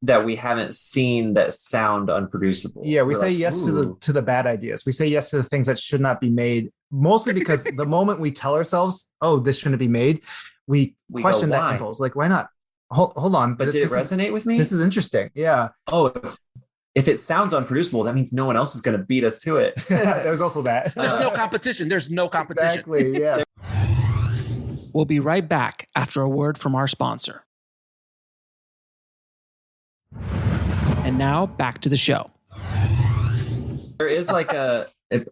that we haven't seen that sound unproducible. Yeah, we say yes to the bad ideas. We say yes to the things that should not be made, mostly because the moment we tell ourselves, oh, this shouldn't be made, we question that impulse. Like, why not? Hold on. But did it resonate with me? This is interesting. Yeah. Oh, if it sounds unproducible, that means no one else is going to beat us to it. There's also that. There's no competition. There's no competition. Exactly, yeah. We'll be right back after a word from our sponsor. And now back to the show. There is like I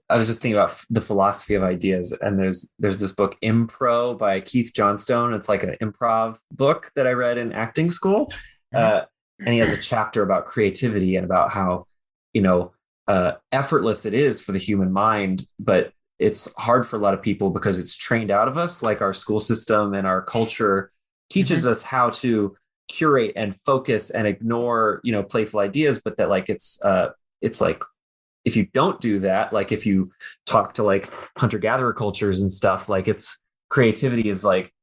was just thinking about the philosophy of ideas, and there's this book Impro by Keith Johnstone. It's like an improv book that I read in acting school. And he has a chapter about creativity and about how, effortless it is for the human mind, but it's hard for a lot of people because it's trained out of us. Like our school system and our culture teaches us how to curate and focus and ignore, playful ideas, but that like it's like, if you don't do that, like if you talk to like hunter-gatherer cultures and stuff, like creativity is like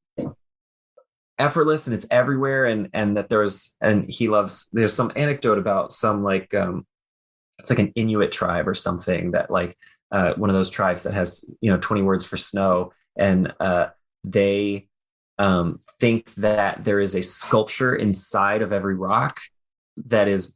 effortless and it's everywhere. And that there's some anecdote about some like, it's like an Inuit tribe or something that like, one of those tribes that has, 20 words for snow. And they think that there is a sculpture inside of every rock that has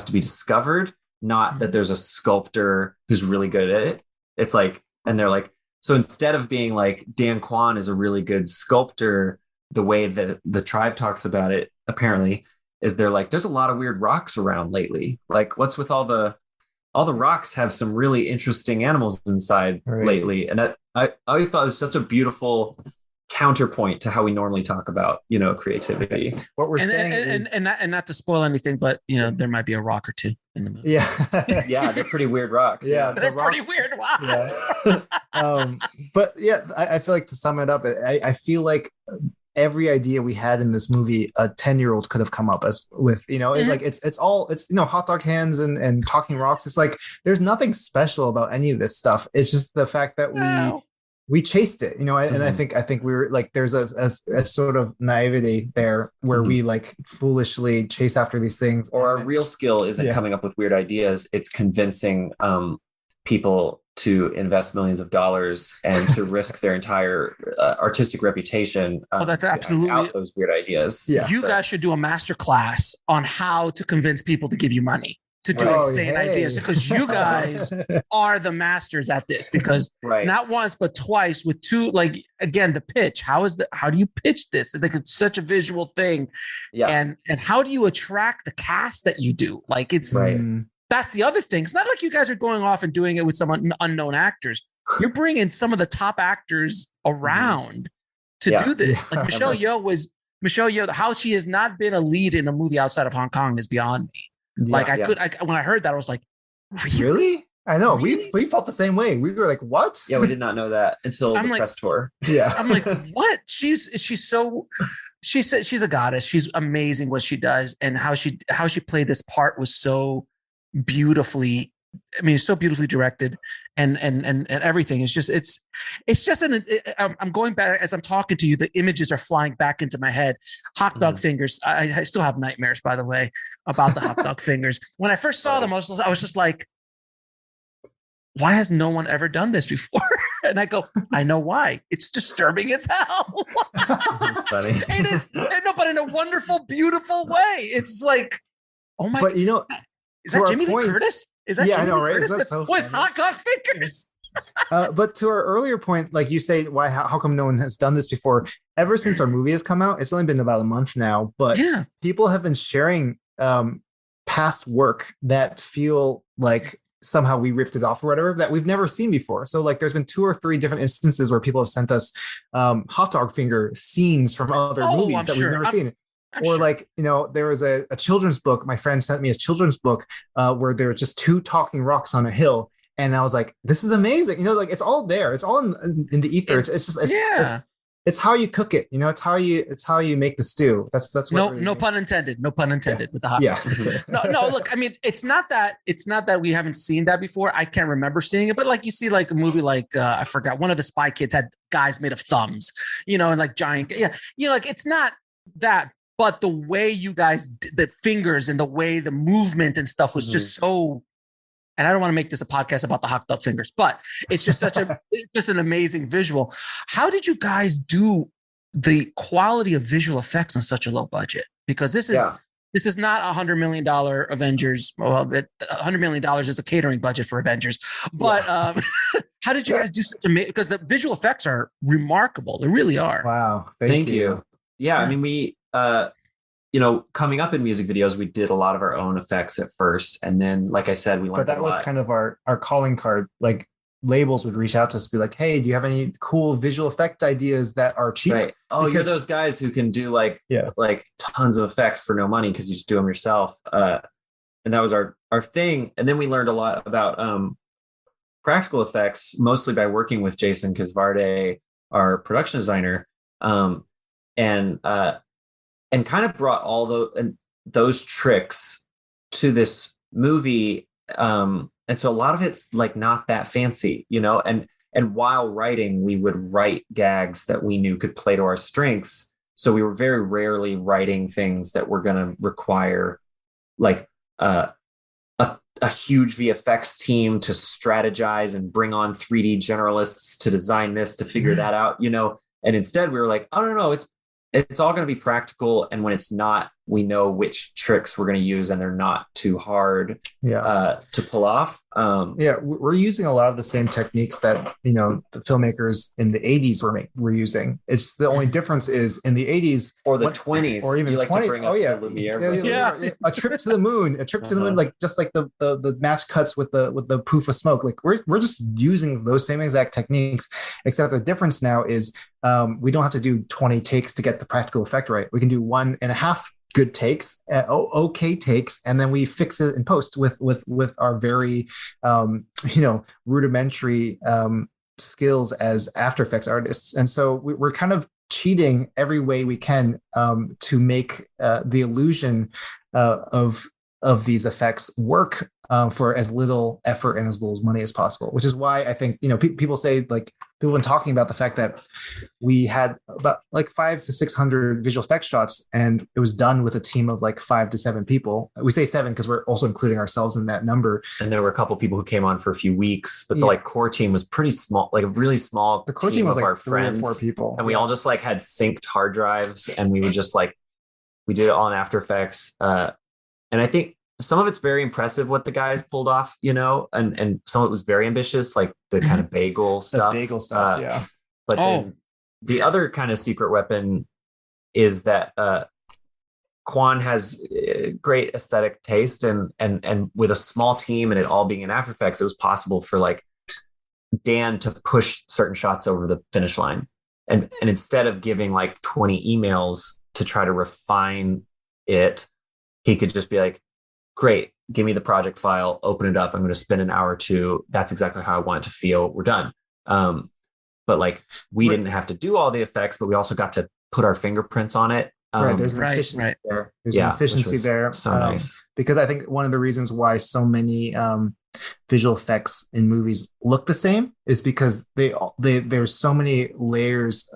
to be discovered, not that there's a sculptor who's really good at it. It's like, and they're like, so instead of being like Dan Kwan is a really good sculptor, the way that the tribe talks about it apparently is they're like, there's a lot of weird rocks around lately. Like what's with all the rocks have some really interesting animals inside lately. And that I always thought it was such a beautiful counterpoint to how we normally talk about, creativity. What we're saying is, and not to spoil anything, but there might be a rock or two in the movie. Yeah. Yeah, they're pretty weird rocks. Yeah, they're pretty weird rocks. Yeah. But yeah, I feel like to sum it up, I feel like every idea we had in this movie, a 10-year-old could have come up with, like it's hot dog hands and talking rocks. It's like there's nothing special about any of this stuff. It's just the fact that we chased it, and I think we were like, there's a sort of naivety there where we like foolishly chase after these things. Or our real skill isn't coming up with weird ideas. It's convincing people to invest millions of dollars and to risk their entire artistic reputation. That's absolutely out those weird ideas. Yeah. You guys should do a master class on how to convince people to give you money to do insane ideas, because you guys are the masters at this, because not once but twice with two, like again, the pitch, how do you pitch this? Like it's such a visual thing. And how do you attract the cast that you do? Like it's that's the other thing. It's not like you guys are going off and doing it with some unknown actors. You're bringing some of the top actors around to do this. Like Michelle Yeoh, how she has not been a lead in a movie outside of Hong Kong is beyond me. Like when I heard that, I was like, really? I know. Really? We felt the same way. We were like, what? Yeah, we did not know that until the press tour. Yeah. I'm like, what? She's a goddess. She's amazing what she does, and how she played this part was so beautifully. I mean, it's so beautifully directed, and everything is just I'm going back as I'm talking to you. The images are flying back into my head. Hot dog fingers. I still have nightmares, by the way, about the hot dog fingers. When I first saw them, I was just like, why has no one ever done this before? And I go, I know why. It's disturbing as hell. It's funny. It is, but in a wonderful, beautiful way. It's like, oh my! But is that Jamie Lee Curtis? Is that Jamie I know, Lee right? Curtis Is that so with hot dog fingers? But to our earlier point, like you say, how come no one has done this before? Ever since our movie has come out, it's only been about a month now, but people have been sharing past work that feel like somehow we ripped it off or whatever, that we've never seen before. So like there's been 2 or 3 different instances where people have sent us hot dog finger scenes from other movies we've never seen. Like, there was a children's book. My friend sent me a children's book where there were just 2 talking rocks on a hill. and I was like, this is amazing. Like it's all there. It's all in the ether. It's how you cook it. It's how you make the stew. That's what no pun intended. No pun intended with the hot yes. No, look, I mean, it's not that we haven't seen that before. I can't remember seeing it, but like you see like a movie like I forgot, one of the Spy Kids had guys made of thumbs, and like giant, like it's not that, but the way you guys the fingers and the way the movement and stuff was just so. And I don't want to make this a podcast about the hocked up fingers, but it's just just an amazing visual. How did you guys do the quality of visual effects on such a low budget? Because this is not $100 million Avengers. Well, $100 million is a catering budget for Avengers. But how did you guys do such amazing? Because the visual effects are remarkable. They really are. Wow. Thank you. Yeah. I mean, we, coming up in music videos, we did a lot of our own effects at first. And then, like I said, we learned But that was kind of our calling card. Like labels would reach out to us, be like, hey, do you have any cool visual effect ideas that are cheap? Right. Oh, you're those guys who can do like tons of effects for no money because you just do them yourself. And that was our thing. And then we learned a lot about practical effects, mostly by working with Jason Kizvarde, our production designer. And kind of brought all those tricks to this movie. And so a lot of it's like not that fancy, and while writing, we would write gags that we knew could play to our strengths. So we were very rarely writing things that were going to require like a huge VFX team to strategize and bring on 3D generalists to design this, to figure that out, and instead we were like, oh, no, it's all going to be practical. And when it's not, we know which tricks we're going to use and they're not too hard to pull off. We're using a lot of the same techniques that, the filmmakers in the 80s were using. It's the only difference is in the 80s or the 20s or even the 20s. Lumiere. A trip to the moon, like just like the match cuts with the poof of smoke. Like we're just using those same exact techniques, except the difference now is we don't have to do 20 takes to get the practical effect right. We can do 1.5 good takes, okay takes, and then we fix it in post with our very rudimentary skills as After Effects artists. And so we're kind of cheating every way we can to make the illusion of these effects work for as little effort and as little money as possible, which is why I think, people say, like, people have been talking about the fact that we had about like 500 to 600 visual effects shots, and it was done with a team of like 5 to 7 people. We say 7 because we're also including ourselves in that number. And there were a couple of people who came on for a few weeks, but the core team was pretty small, like a really small. The core team was like our 3 friends, or 4 people, and we all just like had synced hard drives, and we would just we did it all in After Effects. And I think some of it's very impressive what the guys pulled off, and some of it was very ambitious, like the kind of bagel stuff. The bagel stuff, yeah. But then the other kind of secret weapon is that Kwan has great aesthetic taste, and with a small team and it all being in After Effects, it was possible for like Dan to push certain shots over the finish line. And instead of giving like 20 emails to try to refine it, he could just be like, great, give me the project file, open it up. I'm going to spend an hour or 2. That's exactly how I want it to feel. We're done. But like we didn't have to do all the effects, but we also got to put our fingerprints on it. There's an efficiency there. There's an efficiency there. So nice. Because I think one of the reasons why so many visual effects in movies look the same is because there's so many layers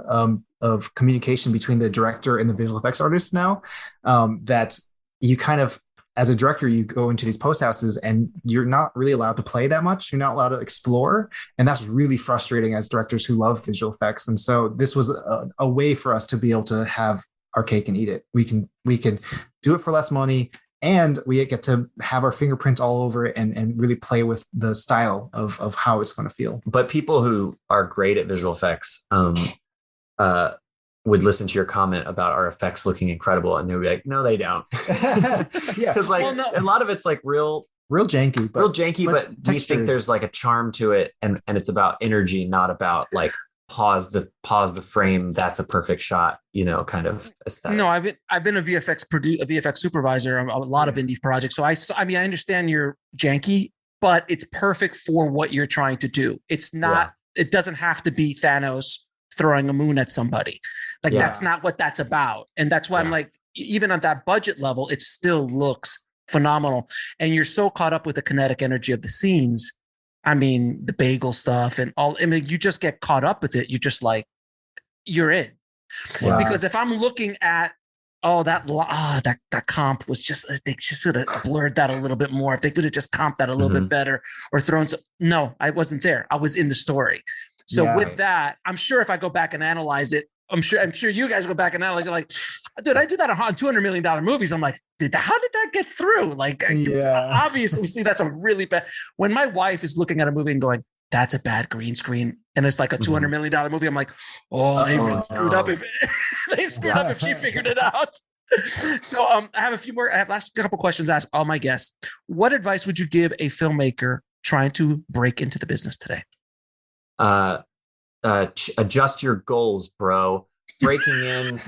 of communication between the director and the visual effects artist now that you kind of, as a director, you go into these post houses and you're not really allowed to play that much. You're not allowed to explore. And that's really frustrating as directors who love visual effects. And so this was a way for us to be able to have our cake and eat it. We can do it for less money, and we get to have our fingerprints all over it and really play with the style of how it's going to feel. But people who are great at visual effects would listen to your comment about our effects looking incredible, and they would be like, no, they don't. Yeah. Because a lot of it's like real janky, but we think there's like a charm to it, and it's about energy, not about like pause the frame, that's a perfect shot, kind of aesthetic. No, I've been a VFX supervisor on a lot of indie projects. So I mean, I understand you're janky, but it's perfect for what you're trying to do. It's not, it doesn't have to be Thanos throwing a moon at somebody. Like that's not what that's about. And that's why I'm like, even on that budget level, it still looks phenomenal. And you're so caught up with the kinetic energy of the scenes. I mean, the bagel stuff and all, I mean, you just get caught up with it. You're just like, you're in. Yeah. Because if I'm looking at, that comp was just, they just should have blurred that a little bit more. If they could have just comped that a little bit better or thrown some, no, I wasn't there. I was in the story. So with that, I'm sure if I go back and analyze it, I'm sure you guys go back and analyze it, like, dude, I did that on $200 million movies. I'm like, how did that get through? Like, obviously, see, that's a really bad. When my wife is looking at a movie and going, that's a bad green screen, and it's like a $200 million movie, I'm like, they really screwed up. They've screwed up if she figured it out. So I have a few more. I have last couple questions to ask all my guests. What advice would you give a filmmaker trying to break into the business today? Adjust your goals, bro. Breaking in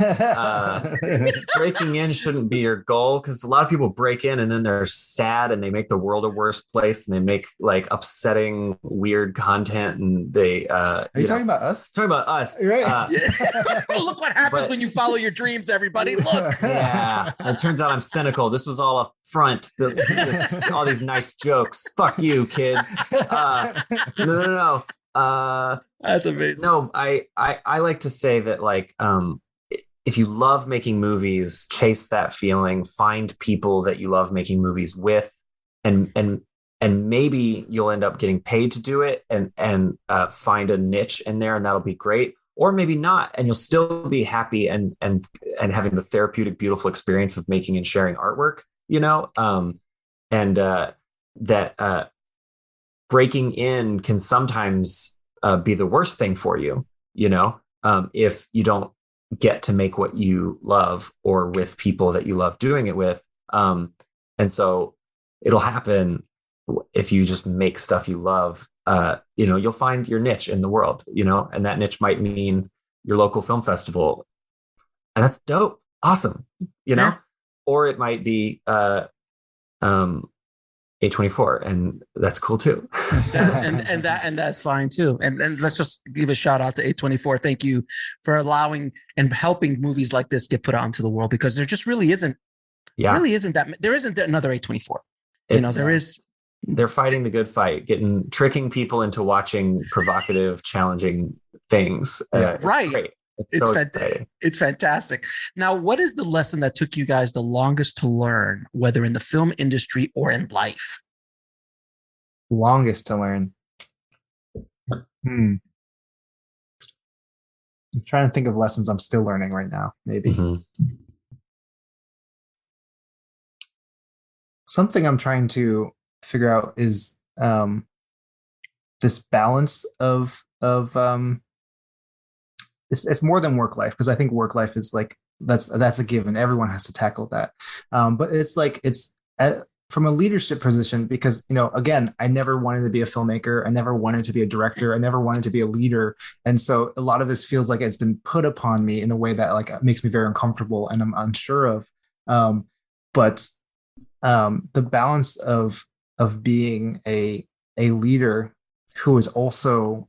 shouldn't be your goal, because a lot of people break in and then they're sad and they make the world a worse place and they make like upsetting, weird content. And they are you talking about us? Talking about us, right? Look what happens when you follow your dreams, everybody. Look. Yeah, it turns out I'm cynical. This was all a front. All these nice jokes. Fuck you, kids. No. That's amazing. No, I like to say that, like, if you love making movies, chase that feeling, find people that you love making movies with, and maybe you'll end up getting paid to do it, and find a niche in there, and that'll be great. Or maybe not, and you'll still be happy and having the therapeutic, beautiful experience of making and sharing artwork, that breaking in can sometimes be the worst thing for you, if you don't get to make what you love or with people that you love doing it with. And so it'll happen if you just make stuff you love. You'll find your niche in the world, and that niche might mean your local film festival. And that's dope. Awesome. Or it might be A24, and that's cool too. and that's fine too. And let's just give a shout out to A24. Thank you for allowing and helping movies like this get put out into the world, because there just really isn't another A24. There is. They're fighting the good fight, tricking people into watching provocative, challenging things. Right. Great. It's fantastic. Now, what is the lesson that took you guys the longest to learn, whether in the film industry or in life? Longest to learn. I'm trying to think of lessons I'm still learning right now, maybe. Something I'm trying to figure out is this balance of it's more than work life, because I think work life is like that's a given. Everyone has to tackle that. But it's like from a leadership position, because again, I never wanted to be a filmmaker. I never wanted to be a director. I never wanted to be a leader. And so a lot of this feels like it's been put upon me in a way that like makes me very uncomfortable and I'm unsure of. But the balance of being a leader who is also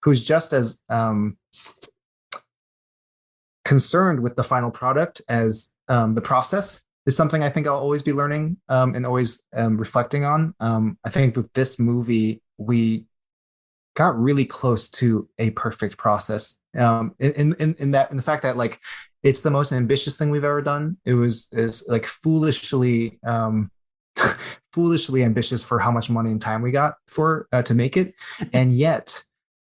who's just as concerned with the final product as the process is something I think I'll always be learning and always reflecting on. I think with this movie, we got really close to a perfect process in the fact that like it's the most ambitious thing we've ever done. Is like foolishly ambitious for how much money and time we got for to make it, and yet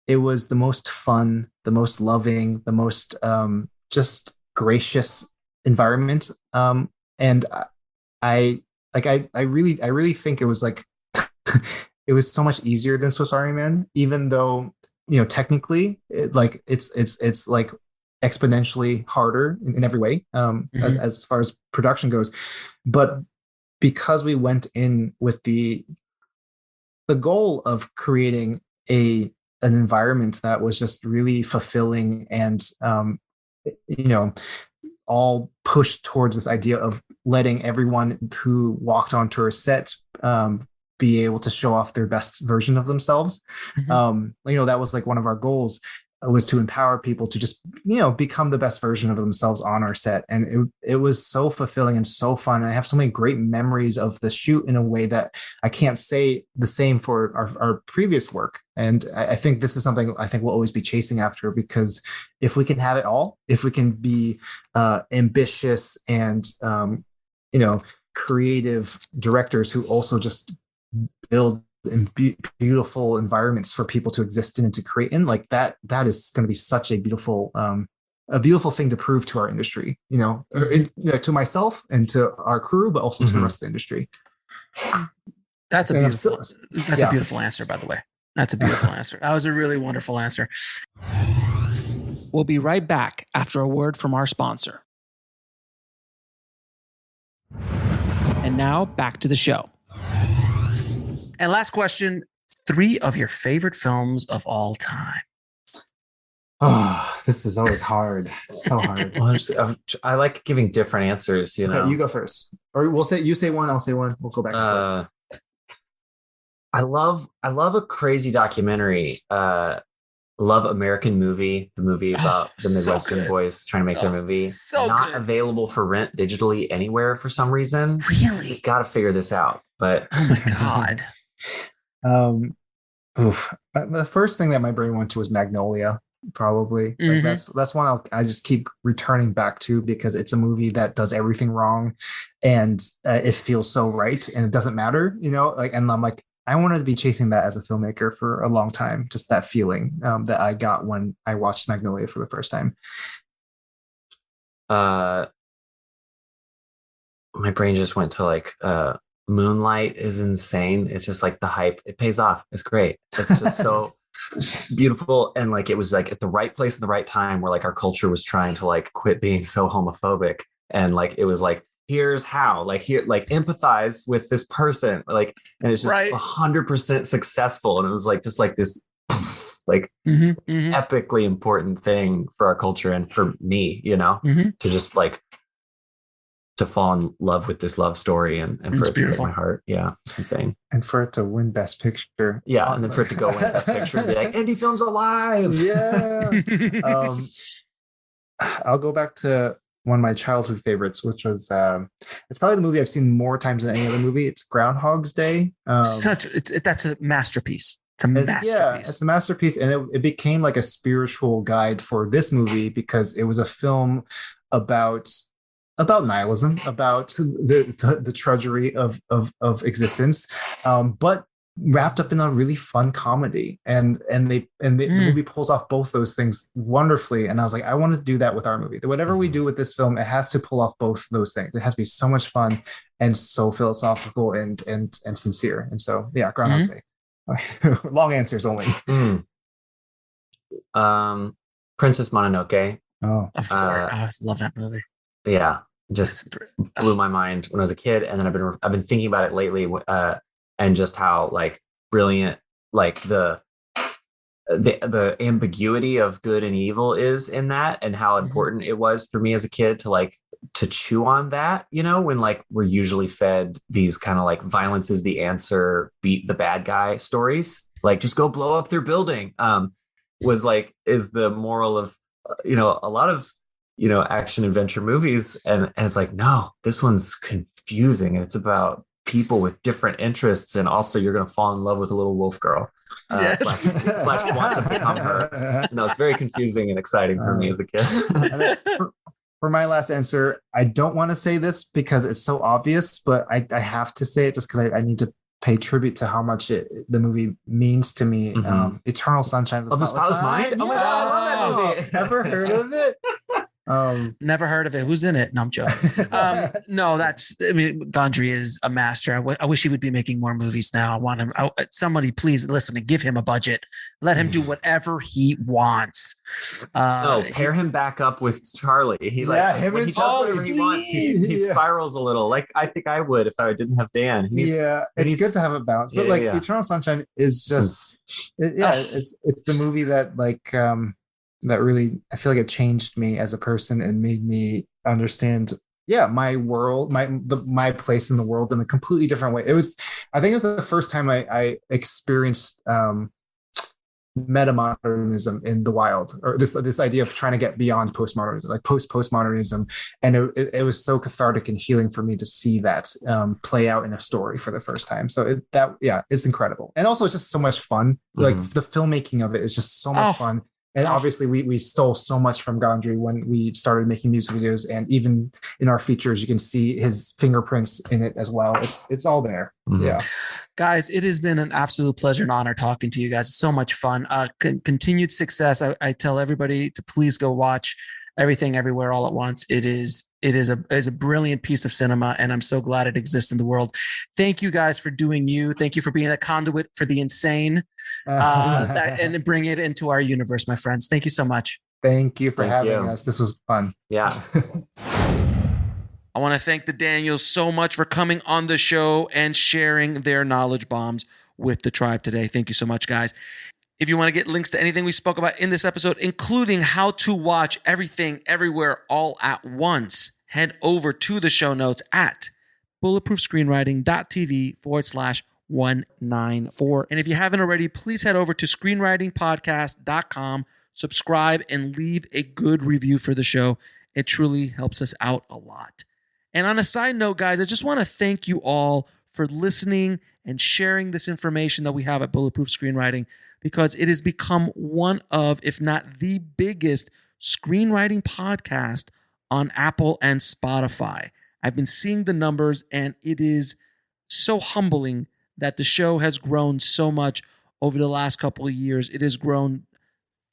it was the most fun, the most loving, the most just gracious environment. And I really think it was like it was so much easier than Swiss Army Man, even though technically it's like exponentially harder in every way as far as production goes. But because we went in with the goal of creating an environment that was just really fulfilling and all pushed towards this idea of letting everyone who walked onto our set be able to show off their best version of themselves. That was like one of our goals, was to empower people to just, become the best version of themselves on our set. And it was so fulfilling and so fun. And I have so many great memories of the shoot in a way that I can't say the same for our previous work. And I think this is something I think we'll always be chasing after, because if we can have it all, if we can be ambitious and, creative directors who also just build beautiful environments for people to exist in and to create in, like that is going to be such a beautiful thing to prove to our industry, to myself and to our crew, but also to the rest of the industry. That's a beautiful answer, by the way. That's a beautiful answer. That was a really wonderful answer. We'll be right back after a word from our sponsor. And now back to the show. And last question, 3 of your favorite films of all time. Oh, this is always hard. So hard. I like giving different answers, Okay, you go first. Or you say one, I'll say one. We'll go back and forth. I love a crazy documentary. Love American Movie, the movie about the Midwestern boys trying to make their movie. Not available for rent digitally anywhere for some reason. Really? We got to figure this out. But oh my God. The first thing that my brain went to was Magnolia, probably. Like that's one I just keep returning back to, because it's a movie that does everything wrong, and it feels so right, and it doesn't matter, and I'm like, I wanted to be chasing that as a filmmaker for a long time. Just that feeling that I got when I watched Magnolia for the first time. My brain just went to like Moonlight is insane. It's just like the hype. It pays off. It's great. It's just so beautiful. And like, it was like at the right place at the right time, where like our culture was trying to like quit being so homophobic. And like, it was like, here's how, like, here, like, empathize with this person. Like, and it's just 100% successful. And it was like, just like this, like epically important thing for our culture. And for me, to just like, to fall in love with this love story and for it to break my heart. Yeah, it's insane. And for it to win Best Picture. Yeah, and then for it to go win Best Picture and be like, indie film's alive. Yeah. I'll go back to one of my childhood favorites, which was it's probably the movie I've seen more times than any other movie. It's Groundhog's Day. That's a masterpiece. It's a masterpiece. Yeah, it's a masterpiece, and it became like a spiritual guide for this movie, because it was a film about nihilism, about the tragedy of existence, but wrapped up in a really fun comedy. And the movie pulls off both those things wonderfully. And I was like, I want to do that with our movie. Whatever we do with this film, it has to pull off both those things. It has to be so much fun and so philosophical and sincere. And so, yeah, Groundhog Day. Long answers only. Princess Mononoke. Oh, I love that movie. Yeah, just blew my mind when I was a kid, and then I've been thinking about it lately, and just how like brilliant, like the ambiguity of good and evil is in that, and how important it was for me as a kid to chew on that. When like we're usually fed these kind of like violence is the answer, beat the bad guy stories, like just go blow up their building. Is the moral of a lot of action adventure movies, and it's like, no, this one's confusing, and it's about people with different interests, and also you're gonna fall in love with a little wolf girl slash want to become her. No, it's very confusing and exciting for me as a kid. For my last answer, I don't want to say this because it's so obvious, but I have to say it just because I need to pay tribute to how much the movie means to me. Eternal Sunshine of the Spotless Mind. Oh my God, I love that movie. Ever heard of it? Never heard of it. Who's in it? No, I'm joking. No, Gondry is a master. I wish he would be making more movies now. I want him. Somebody please listen and give him a budget. Let him do whatever he wants. Pair him back up with Charlie. When he does whatever he wants, he spirals a little. Like I think I would if I didn't have Dan. It's good to have a balance. But Eternal Sunshine is just it's the movie that that really, I feel like it changed me as a person and made me understand my world, my place in the world in a completely different way. I think it was the first time I experienced metamodernism in the wild, or this idea of trying to get beyond postmodernism, like postmodernism. And it was so cathartic and healing for me to see that play out in a story for the first time. So it's incredible. And also it's just so much fun. Like the filmmaking of it is just so much fun. And obviously we stole so much from Gondry when we started making music videos, and even in our features, you can see his fingerprints in it as well. It's all there. Yeah. Guys, it has been an absolute pleasure and honor talking to you guys. It's so much fun. Continued success. I tell everybody to please go watch Everything Everywhere All at Once. It is a brilliant piece of cinema, and I'm so glad it exists in the world. Thank you guys for doing you. Thank you for being a conduit for the insane and bring it into our universe, my friends. Thank you so much. Thank you for having us. This was fun. Yeah. I want to thank the Daniels so much for coming on the show and sharing their knowledge bombs with the tribe today. Thank you so much, guys. If you want to get links to anything we spoke about in this episode, including how to watch Everything Everywhere All at Once, head over to the show notes at bulletproofscreenwriting.tv/194. And if you haven't already, please head over to screenwritingpodcast.com, subscribe, and leave a good review for the show. It truly helps us out a lot. And on a side note, guys, I just want to thank you all for listening and sharing this information that we have at Bulletproof Screenwriting, because it has become one of, if not the biggest screenwriting podcast on Apple and Spotify. I've been seeing the numbers, and it is so humbling that the show has grown so much over the last couple of years. It has grown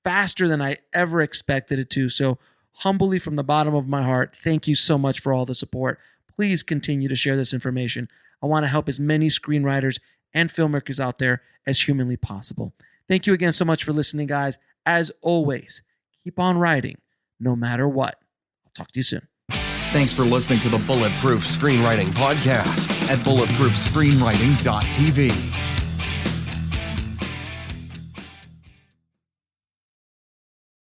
faster than I ever expected it to. So humbly, from the bottom of my heart, thank you so much for all the support. Please continue to share this information. I want to help as many screenwriters and filmmakers out there as humanly possible. Thank you again so much for listening, guys. As always, keep on writing, no matter what. I'll talk to you soon. Thanks for listening to the Bulletproof Screenwriting Podcast at bulletproofscreenwriting.tv.